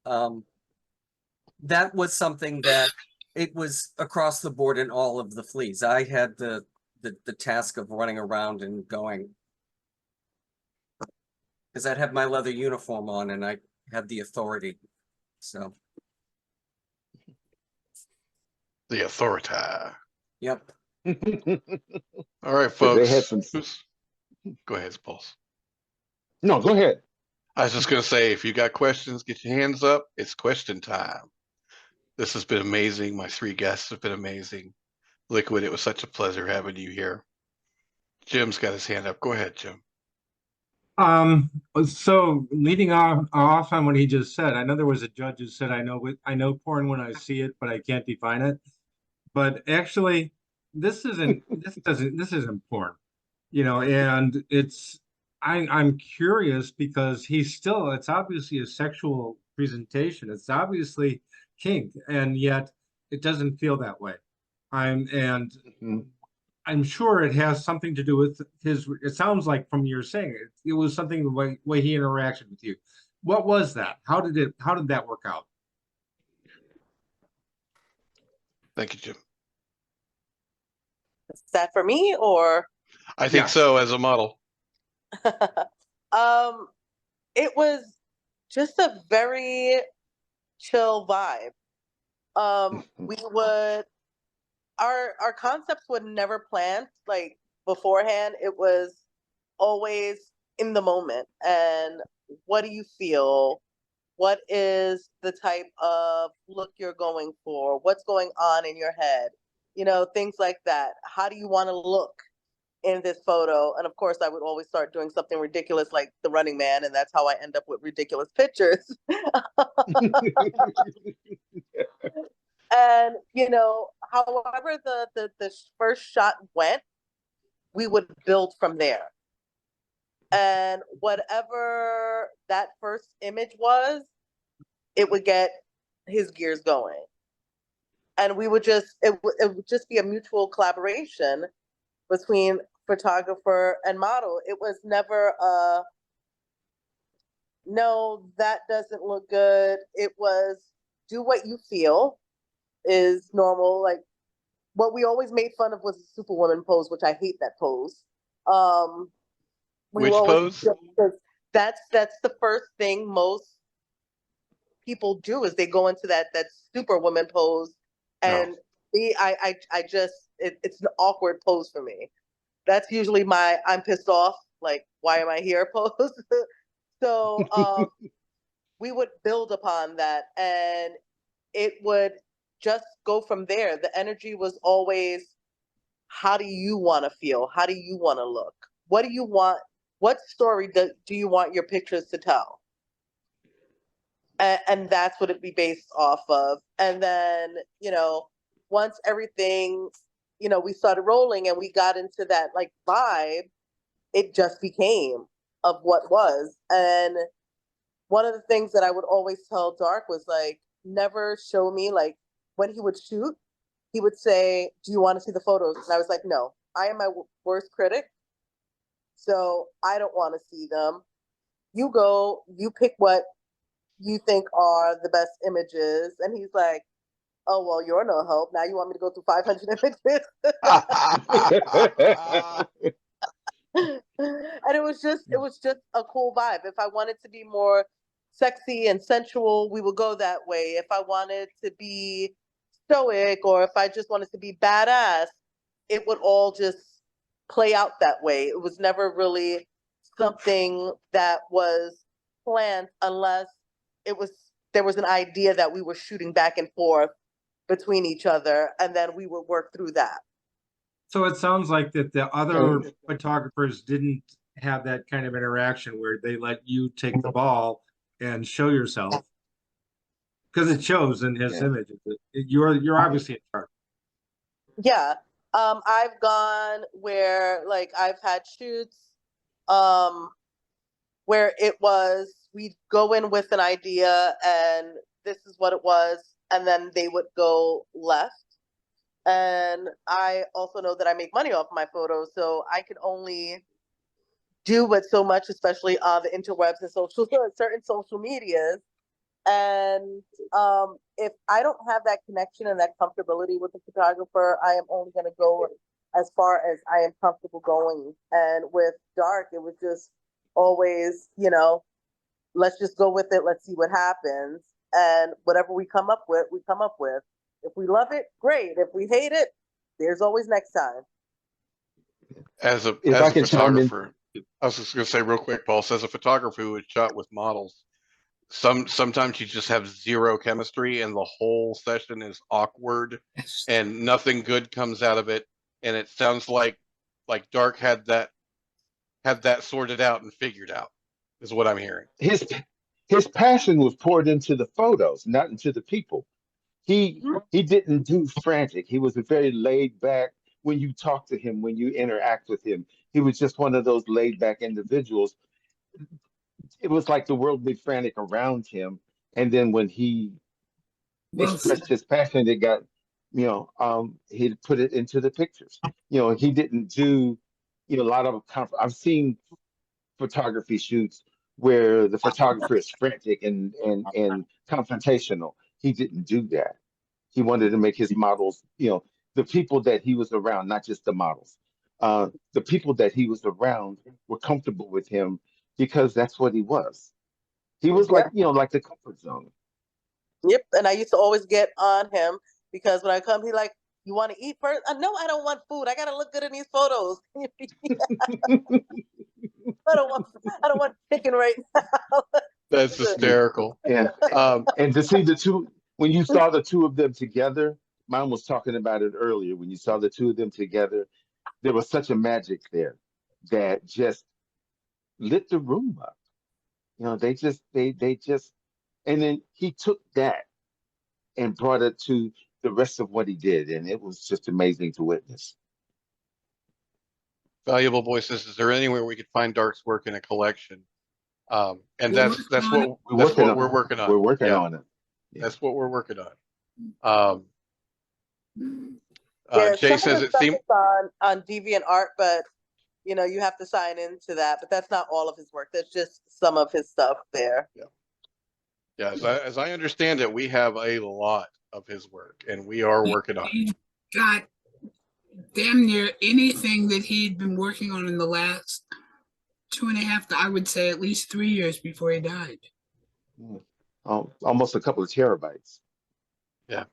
that was something that it was across the board in all of the fleas. I had the task of running around and going, because I'd have my leather uniform on and I had the authority. So The authority. yep. All right, But they had folks. some. Go ahead, Pulse. No, go ahead. I was just going to say, if you got questions, get your hands up. It's question time. This has been amazing. My three guests have been amazing. Liquid, it was such a pleasure having you here. Jim's got his hand up. Go ahead, Jim. So leading off on what he just said, I know there was a judge who said, I know porn when I see it, but I can't define it. But actually, this isn't porn, you know, and it's I'm curious because it's obviously a sexual presentation. It's obviously kink, and yet it doesn't feel that way. And Mhm. I'm sure it has something to do with it sounds like from your saying it was something the way he interacted with you. What was that? How did that work out? Thank you, Jim. Is that for me or? I think so, as a model. It was just a very chill vibe. We would our concepts would never planned like beforehand. It was always in the moment. And what do you feel? What is the type of look you're going for? What's going on in your head? You know, things like that. How do you want to look in this photo? And of course, I would always start doing something ridiculous like the Running Man, and that's how I end up with ridiculous pictures. And you know, however the first shot went, we would build from there. And whatever that first image was, it would get his gears going. And we would it would just be a mutual collaboration between photographer and model. It was never no, that doesn't look good. It was do what you feel is normal. Like what we always made fun of was the Superwoman pose, which I hate that pose. We Which always pose? that's the first thing most people do is they go into that Superwoman pose, and I just it's an awkward pose for me. That's usually my I'm pissed off, like why am I here pose. So we would build upon that, and it would just go from there. The energy was always, how do you want to feel? How do you want to look? What do you want? What story do you want your pictures to tell? And that's what it'd be based off of. And then, you know, once everything, you know, we started rolling and we got into that like vibe, it just became of what was. And one of the things that I would always tell Darque was like, never show me, like when he would shoot, he would say, do you want to see the photos? And I was like, no, I am my worst critic. So I don't want to see them. You go, you pick what you think are the best images. And he's like, oh, well, you're no help. Now you want me to go through 500 images? And it was just a cool vibe. If I wanted to be more sexy and sensual, we would go that way. If I wanted to be stoic, or if I just wanted to be badass, it would all just play out that way. It was never really something that was planned unless there was an idea that we were shooting back and forth between each other, and then we would work through that. So it sounds like that the other photographers didn't have that kind of interaction where they let you take the ball and show yourself, because it shows in his images. You're obviously in charge. Yeah. I've gone where like I've had shoots where it was we'd go in with an idea and this is what it was, and then they would go left. And I also know that I make money off my photos, so I can only do but so much, especially on the interwebs and certain social medias. And if I don't have that connection and that comfortability with the photographer, I am only going to go as far as I am comfortable going. And with Darque, it was just always, you know, let's just go with it. Let's see what happens. And whatever we come up with, we come up with. If we love it, great. If we hate it, there's always next time. As a photographer, I was just going to say real quick, Paul, as a photographer who had shot with models, sometimes you just have zero chemistry and the whole session is awkward and nothing good comes out of it. And it sounds like Darque had that sorted out and figured out, is what I'm hearing. His passion was poured into the photos, not into the people. He didn't do frantic. He was very laid back, when you talk to him, when you interact with him. He was just one of those laid back individuals. It was like the world went frantic around him. And then when he Well, expressed his passion, it got, he put it into the pictures. He didn't do, a lot of, I've seen photography shoots where the photographer is frantic and confrontational. He didn't do that. He wanted to make his models, the people that he was around, not just the models. The people that he was around were comfortable with him because that's what he was. He was like, Yep. like the comfort zone. Yep. And I used to always get on him because when I come, he like, you want to eat first? No, I don't want food. I gotta look good in these photos. I don't want chicken right now. That's hysterical. Yeah. And to see the two, when you saw the two of them together, Mom was talking about it earlier. When you saw the two of them together, there was such a magic there that just lit the room up. They just, and then he took that and brought it to the rest of what he did, and it was just amazing to witness. Valuable voices. Is there anywhere we could find Darque's work in a collection? And We're that's working on what it. we're working on. We're working Yeah, on it. Yeah. that's what we're working on. Yeah, Jay some of says the it stuff seemed. is on DeviantArt, but you have to sign into that. But that's not all of his work. That's just some of his stuff there. Yeah, as I understand it, we have a lot of his work, and we are working on it. He got damn near anything that he'd been working on in the last 2.5 to, I would say, at least 3 years before he died. Almost a couple of terabytes. Yeah.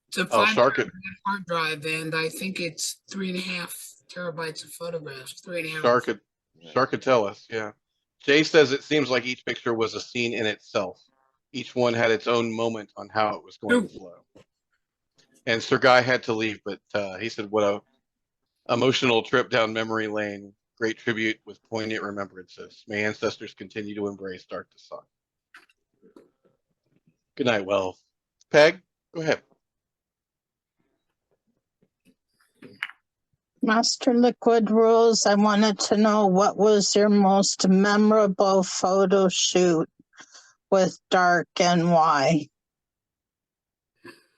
It's a Oh, 5 Shark hard drive, and I think it's 3.5 terabytes of photographs. 3.5. Shark could tell us. Yeah. Jay says it seems like each picture was a scene in itself. Each one had its own moment on how it was going to flow. And Sir Guy had to leave, but he said, "What a emotional trip down memory lane. Great tribute with poignant remembrances. May ancestors continue to embrace Darque DeSade." Good night, Well. Peg, go ahead. Master Liquid Rules, I wanted to know what was your most memorable photo shoot with Darque and why?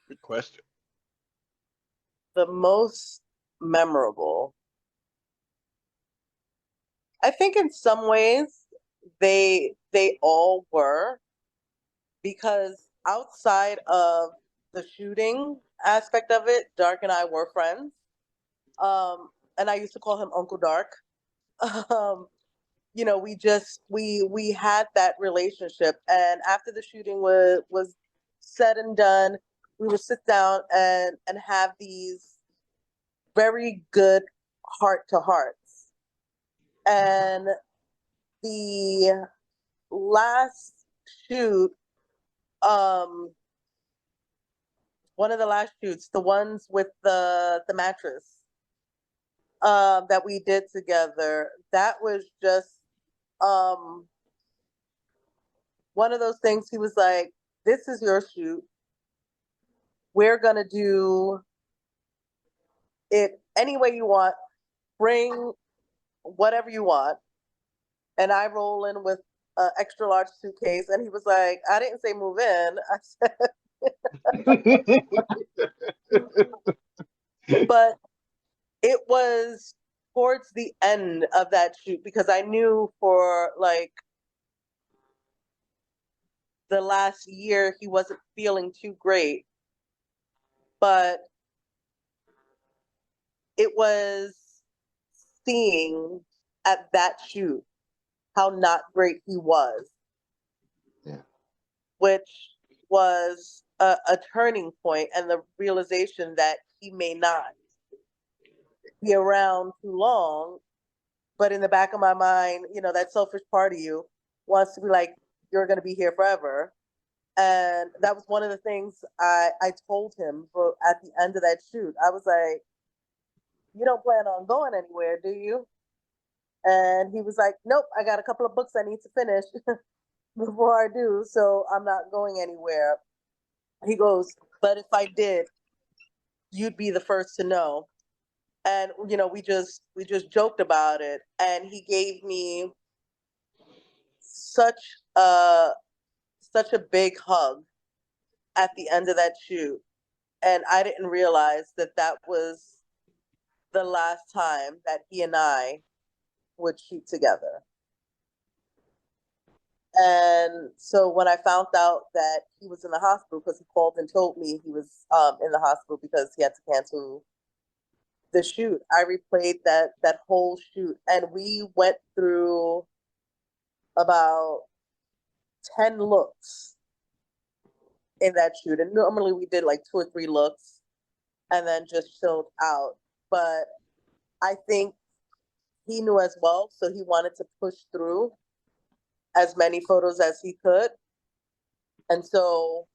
Good question. The most memorable. I think in some ways they all were, because outside of the shooting aspect of it, Darque and I were friends. And I used to call him Uncle Darque. We had that relationship, and after the shooting was said and done, we would sit down and have these very good heart to hearts. And the last shoot, one of the last shoots, the ones with the mattress, that we did together, that was just one of those things. He was like, "This is your shoot. We're gonna do it any way you want. Bring whatever you want." And I roll in with an extra large suitcase, and he was like, "I didn't say move in. I said," but it was towards the end of that shoot, because I knew for like the last year he wasn't feeling too great, but it was seeing at that shoot how not great he was. Yeah. Which was a turning point, and the realization that he may not be around too long. But in the back of my mind, that selfish part of you wants to be like, "You're going to be here forever." And that was one of the things I told him at the end of that shoot. I was like, "You don't plan on going anywhere, do you?" And he was like, "Nope, I got a couple of books I need to finish before I do, so I'm not going anywhere." He goes, "But if I did, you'd be the first to know." And we just joked about it, and he gave me such a big hug at the end of that shoot, and I didn't realize that was the last time that he and I would shoot together. And so when I found out that he was in the hospital, because he called and told me he was in the hospital because he had to cancel the shoot, I replayed that whole shoot, and we went through about 10 looks in that shoot. And normally we did like 2 or 3 looks and then just chilled out. But I think he knew as well, so he wanted to push through as many photos as he could. And so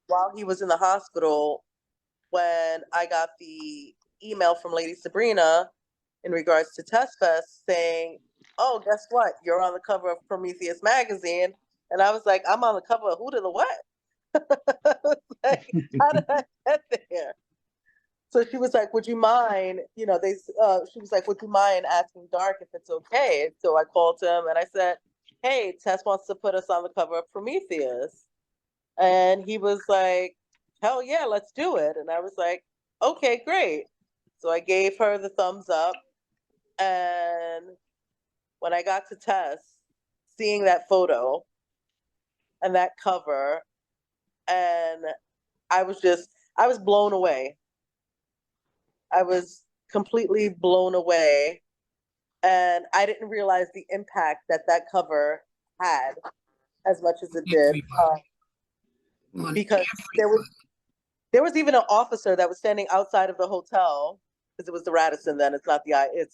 while he was in the hospital, when I got the email from Lady Sabrina in regards to Test Fest saying, oh, guess what? You're on the cover of Prometheus magazine. And I was like, I'm on the cover of Who to the What? Like, how did I get there? So she was like, would you mind, she was like, would you mind asking Darque if it's okay? So I called him and I said, hey, Tess wants to put us on the cover of Prometheus. And he was like, hell yeah, let's do it. And I was like, okay, great. So I gave her the thumbs up. And when I got to Tess, seeing that photo and that cover, and I was blown away. I was completely blown away. And I didn't realize the impact that cover had as much as it did. Because there was even an officer that was standing outside of the hotel, because it was the Radisson then, it's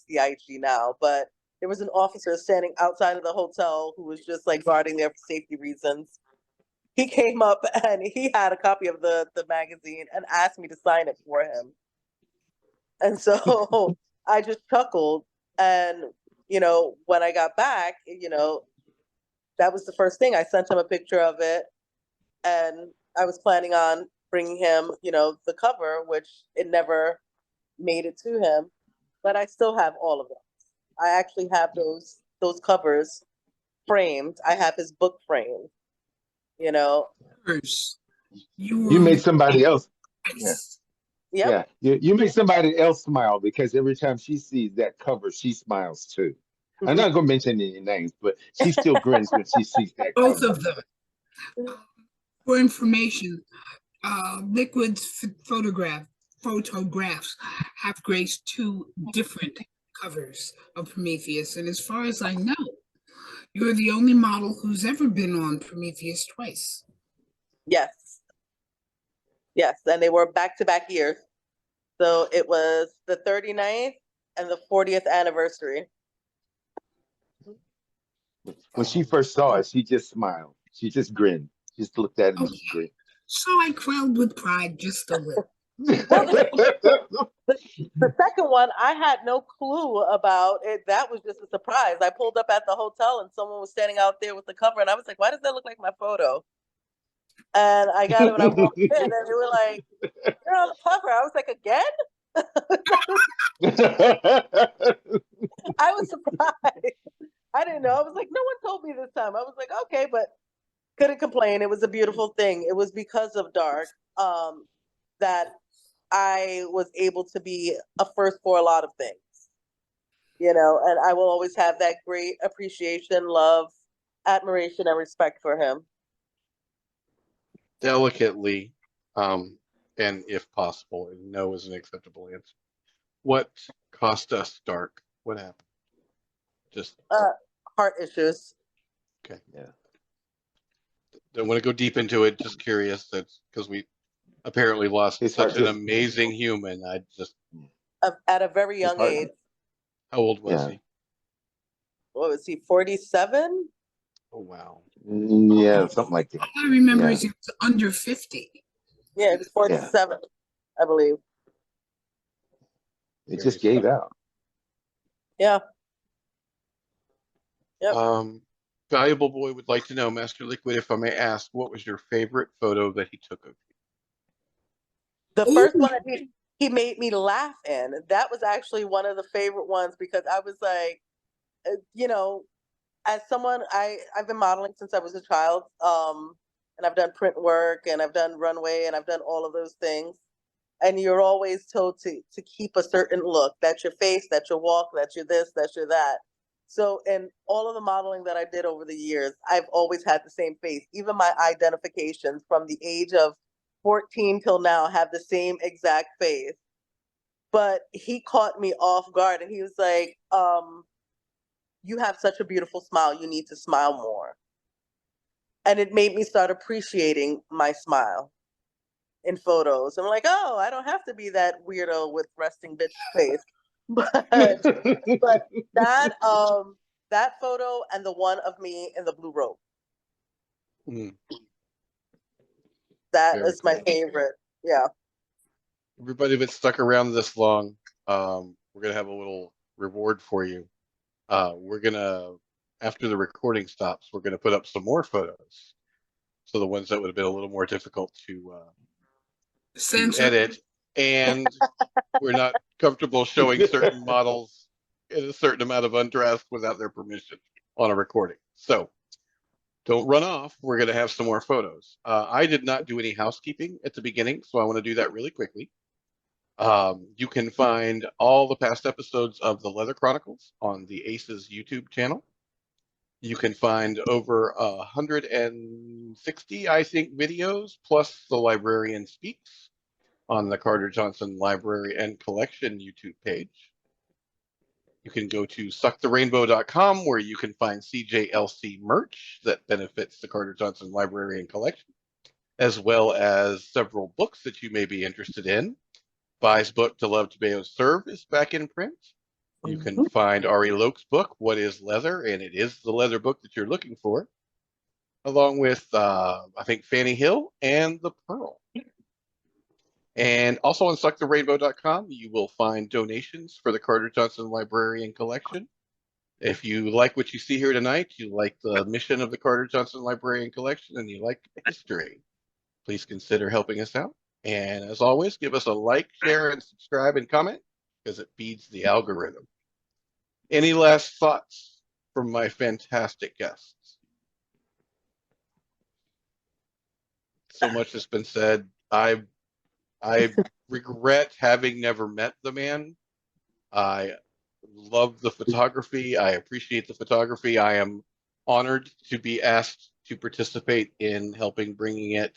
the IHG now, but there was an officer standing outside of the hotel who was just like guarding there for safety reasons. He came up and he had a copy of the magazine and asked me to sign it for him. And so I just chuckled. And, when I got back, that was the first thing. I sent him a picture of it. And I was planning on bringing him, the cover, which it never made it to him. But I still have all of them. I actually have those covers framed. I have his book framed, You made somebody else. Yeah. Yep. Yeah, you make somebody else smile, because every time she sees that cover, she smiles too. I'm not going to mention any names, but she still grins when she sees that Both cover. of them. For information, Liquid's photographs have graced 2 different covers of Prometheus. And as far as I know, you're the only model who's ever been on Prometheus twice. Yes. Yes, and they were back-to-back years. So it was the 39th and the 40th anniversary. When she first saw it, she just smiled. She just grinned. She just looked at it and just grinned. So I quelled with pride just a little. Well, the second one, I had no clue about it. That was just a surprise. I pulled up at the hotel and someone was standing out there with the cover, and I was like, why does that look like my photo? And I got it when I walked in, and they were like, you're on the cover. I was like, again? I was surprised. I didn't know. I was like, no one told me this time. I was like, okay, but couldn't complain. It was a beautiful thing. It was because of Darque that I was able to be a first for a lot of things, and I will always have that great appreciation, love, admiration, and respect for him. Delicately, and if possible, and no is an acceptable answer. What cost us Darque? What happened? Just heart issues. Okay. Yeah. Don't want to go deep into it. Just curious. That's because we apparently lost such an amazing human. I just at a very young age. How old was he? What was he? 47? Oh wow. Yeah, something like that. I remember he was under 50. Yeah, it was 47, I believe. It just gave out. Yeah. Yep. Valuable Boy would like to know, Master Liquid, if I may ask, what was your favorite photo that he took of you? The first one that he he made me laugh in. That was actually one of the favorite ones because I was like, you know, as someone I've been modeling since I was a child, and I've done print work and I've done runway and I've done all of those things. And you're always told to keep a certain look. That's your face, that's your walk, that's your this, that's your that. So in all of the modeling that I did over the years, I've always had the same face. Even my identifications from the age of 14 till now have the same exact face. But he caught me off guard and he was like, you have such a beautiful smile. You need to smile more. And it made me start appreciating my smile in photos. I'm like, oh, I don't have to be that weirdo with resting bitch face. But that photo and the one of me in the blue robe. Mm. That Very is my cool. favorite. Yeah. Everybody that's stuck around this long, we're gonna have a little reward for you. We're gonna, after the recording stops, we're gonna put up some more photos. So the ones that would have been a little more difficult to Censor. edit, and we're not comfortable showing certain models in a certain amount of undressed without their permission on a recording. So don't run off. We're going to have some more photos. I did not do any housekeeping at the beginning, so I want to do that really quickly. You can find all the past episodes of the Leather Chronicles on the Aces YouTube channel. You can find over 160, I think, videos, plus the Librarian Speaks on the Carter Johnson Library and Collection YouTube page. You can go to sucktherainbow.com where you can find CJLC merch that benefits the Carter Johnson Library and Collection, as well as several books that you may be interested in. Vi's book, To Love, To Be Serve, is back in print. You can find Ari Loke's book, What is Leather? And it is the leather book that you're looking for, along with, I think, Fanny Hill and The Pearl. And also on sucktherainbow.com, you will find donations for the Carter Johnson Library and Collection. If you like what you see here tonight, you like the mission of the Carter Johnson Library and Collection, and you like history, please consider helping us out. And as always, give us a like, share, and subscribe and comment because it feeds the algorithm. Any last thoughts from my fantastic guests? So much has been said. I regret having never met the man. I love the photography. I appreciate the photography. I am honored to be asked to participate in helping bringing it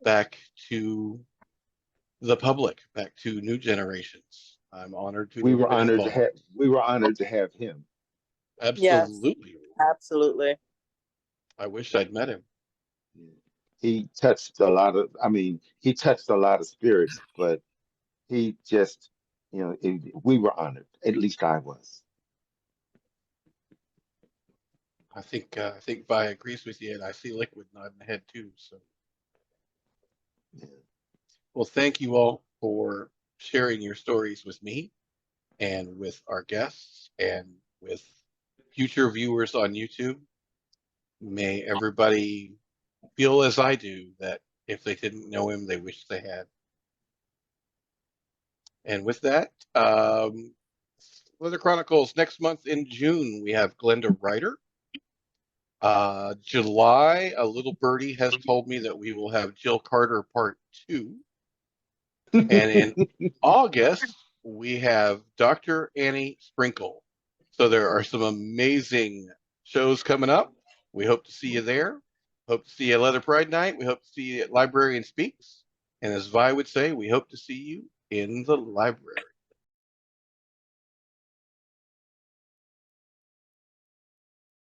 back to the public, back to new generations. I'm honored to We have were been honored to involved. have we were honored to have him. Absolutely. Yes, absolutely. I wish I'd met him. He touched a lot of, I mean, he touched a lot of spirits, but he just, we were honored. At least I was. I think Vi agrees with you, and I see Liquid nodding head too. So, Yeah. well, thank you all for sharing your stories with me and with our guests and with future viewers on YouTube. May everybody feel as I do, that if they didn't know him, they wish they had. And with that, Leather Chronicles next month in June, we have Glenda Ryder. July, a little birdie has told me that we will have Jill Carter Part 2. And in August, we have Dr. Annie Sprinkle. So there are some amazing shows coming up. We hope to see you there. Hope to see you at Leather Pride Night. We hope to see you at Librarian Speaks. And as Vi would say, we hope to see you in the library.